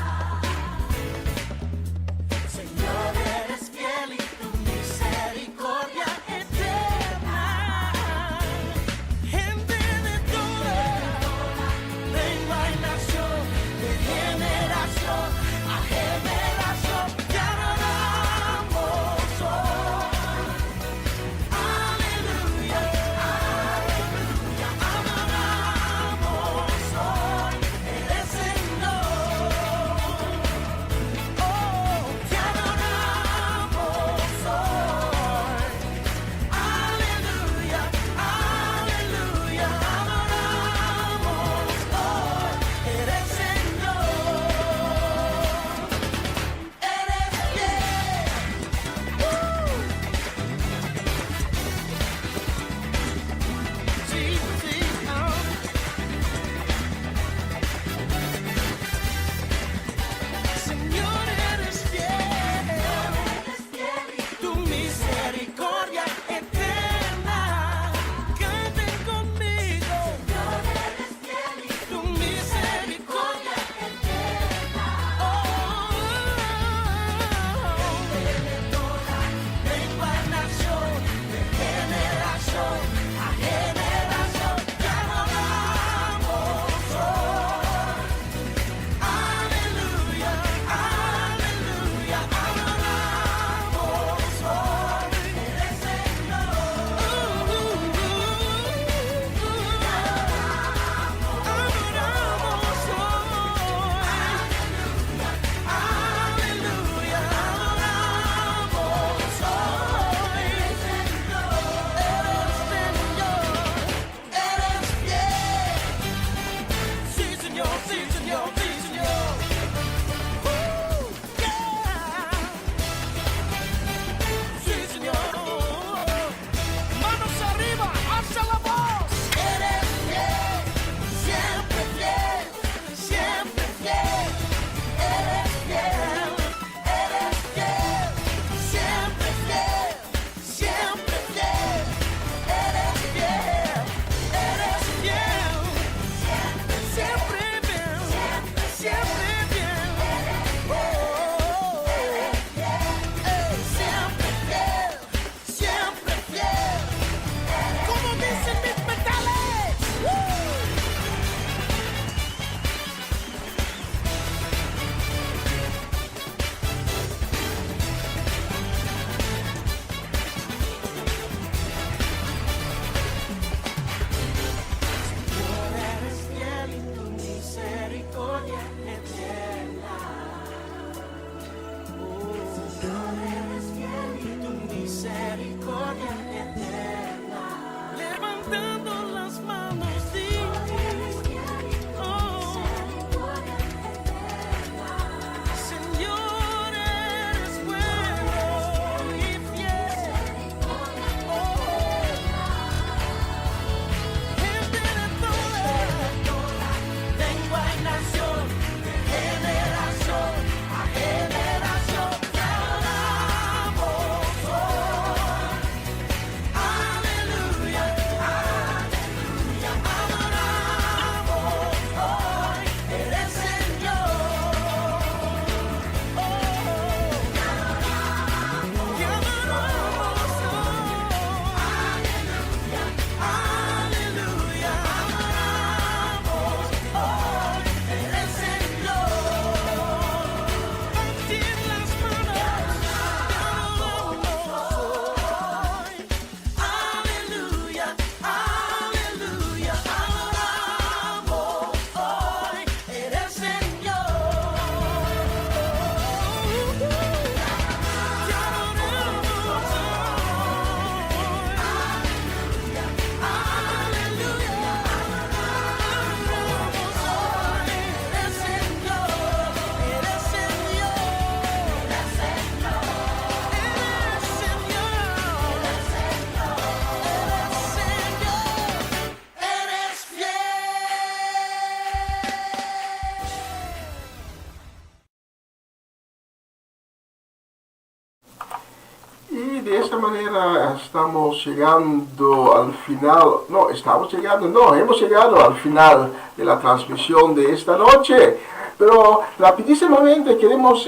de esta manera estamos llegando al final, hemos llegado al final de la transmisión de esta noche, pero rapidísimamente queremos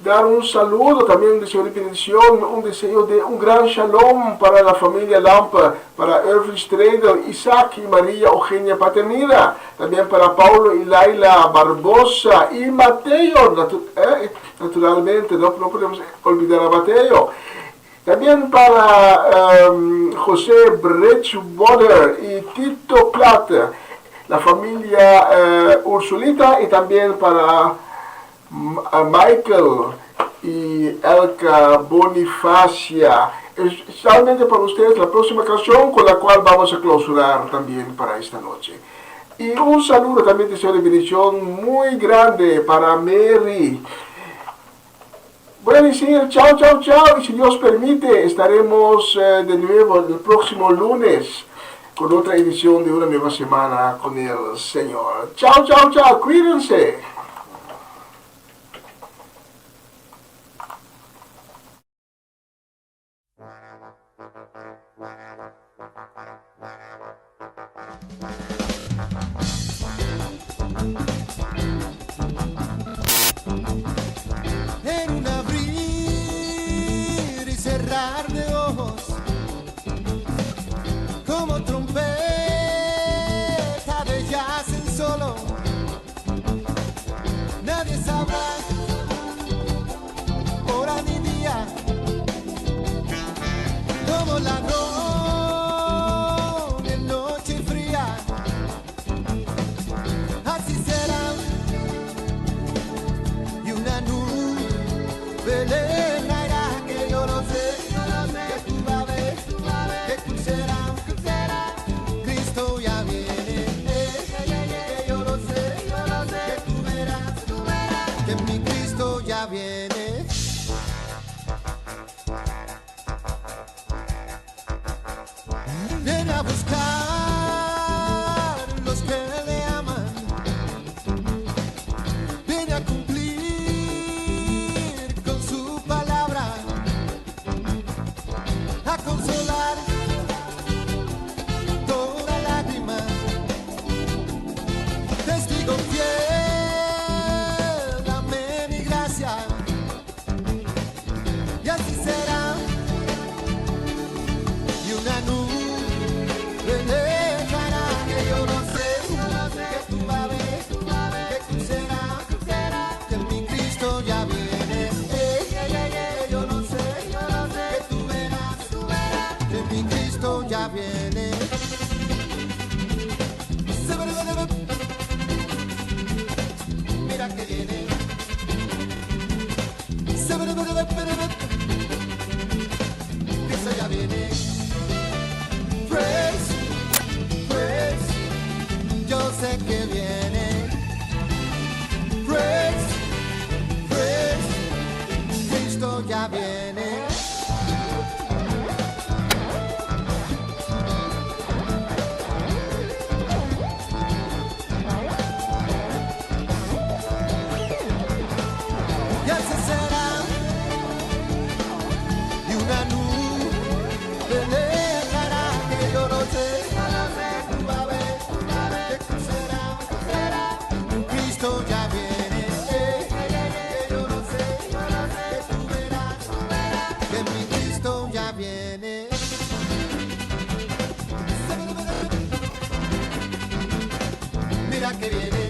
dar un saludo, también un deseo de bendición, un deseo de un gran shalom para la familia Lampa, para Irving Stradel, Isaac y María Eugenia Paternida, también para Paulo y Laila Barbosa y Mateo, naturalmente, no podemos olvidar a Mateo. También para José Bridgewater y Tito Plata, la familia Ursulita, y también para Michael y Elka Bonifacia. Especialmente para ustedes la próxima canción con la cual vamos a clausurar también para esta noche. Y un saludo también, deseo de bendición muy grande para Mary. Voy a decir chao, chao, chao, y si Dios permite estaremos de nuevo el próximo lunes con otra edición de una nueva semana con el Señor. Chao, chao, chao, cuídense. En un abrir y cerrar de ojos, como trompeta de jazz en solo, nadie sabrá hora ni día, como ladrón en noche fría, así será. Y una nube le traerá, que yo lo sé, que tú vas a ver, que tú serás, Cristo ya viene, que yo lo sé, que tú verás, que mi Cristo ya viene. Ven a buscar los que le aman, viene a cumplir con su palabra, a consolar toda lágrima, testigo fiel, dame mi gracia, y así será. Y una nube le traerá, que yo lo sé, que tú vas a ver, que tú serás, que mi Cristo ya viene, que yo lo sé, que tú verás, que mi Cristo ya viene. Mira que viene. Cristo ya viene. Praise, praise, yo sé que viene. Praise, praise, Cristo ya viene. Y así será. Y una nube le traerá, que yo lo sé, tú vas a ver, que tú serás, Cristo ya viene, que yo lo sé, que tú verás, que mi Cristo ya viene. Mira que viene.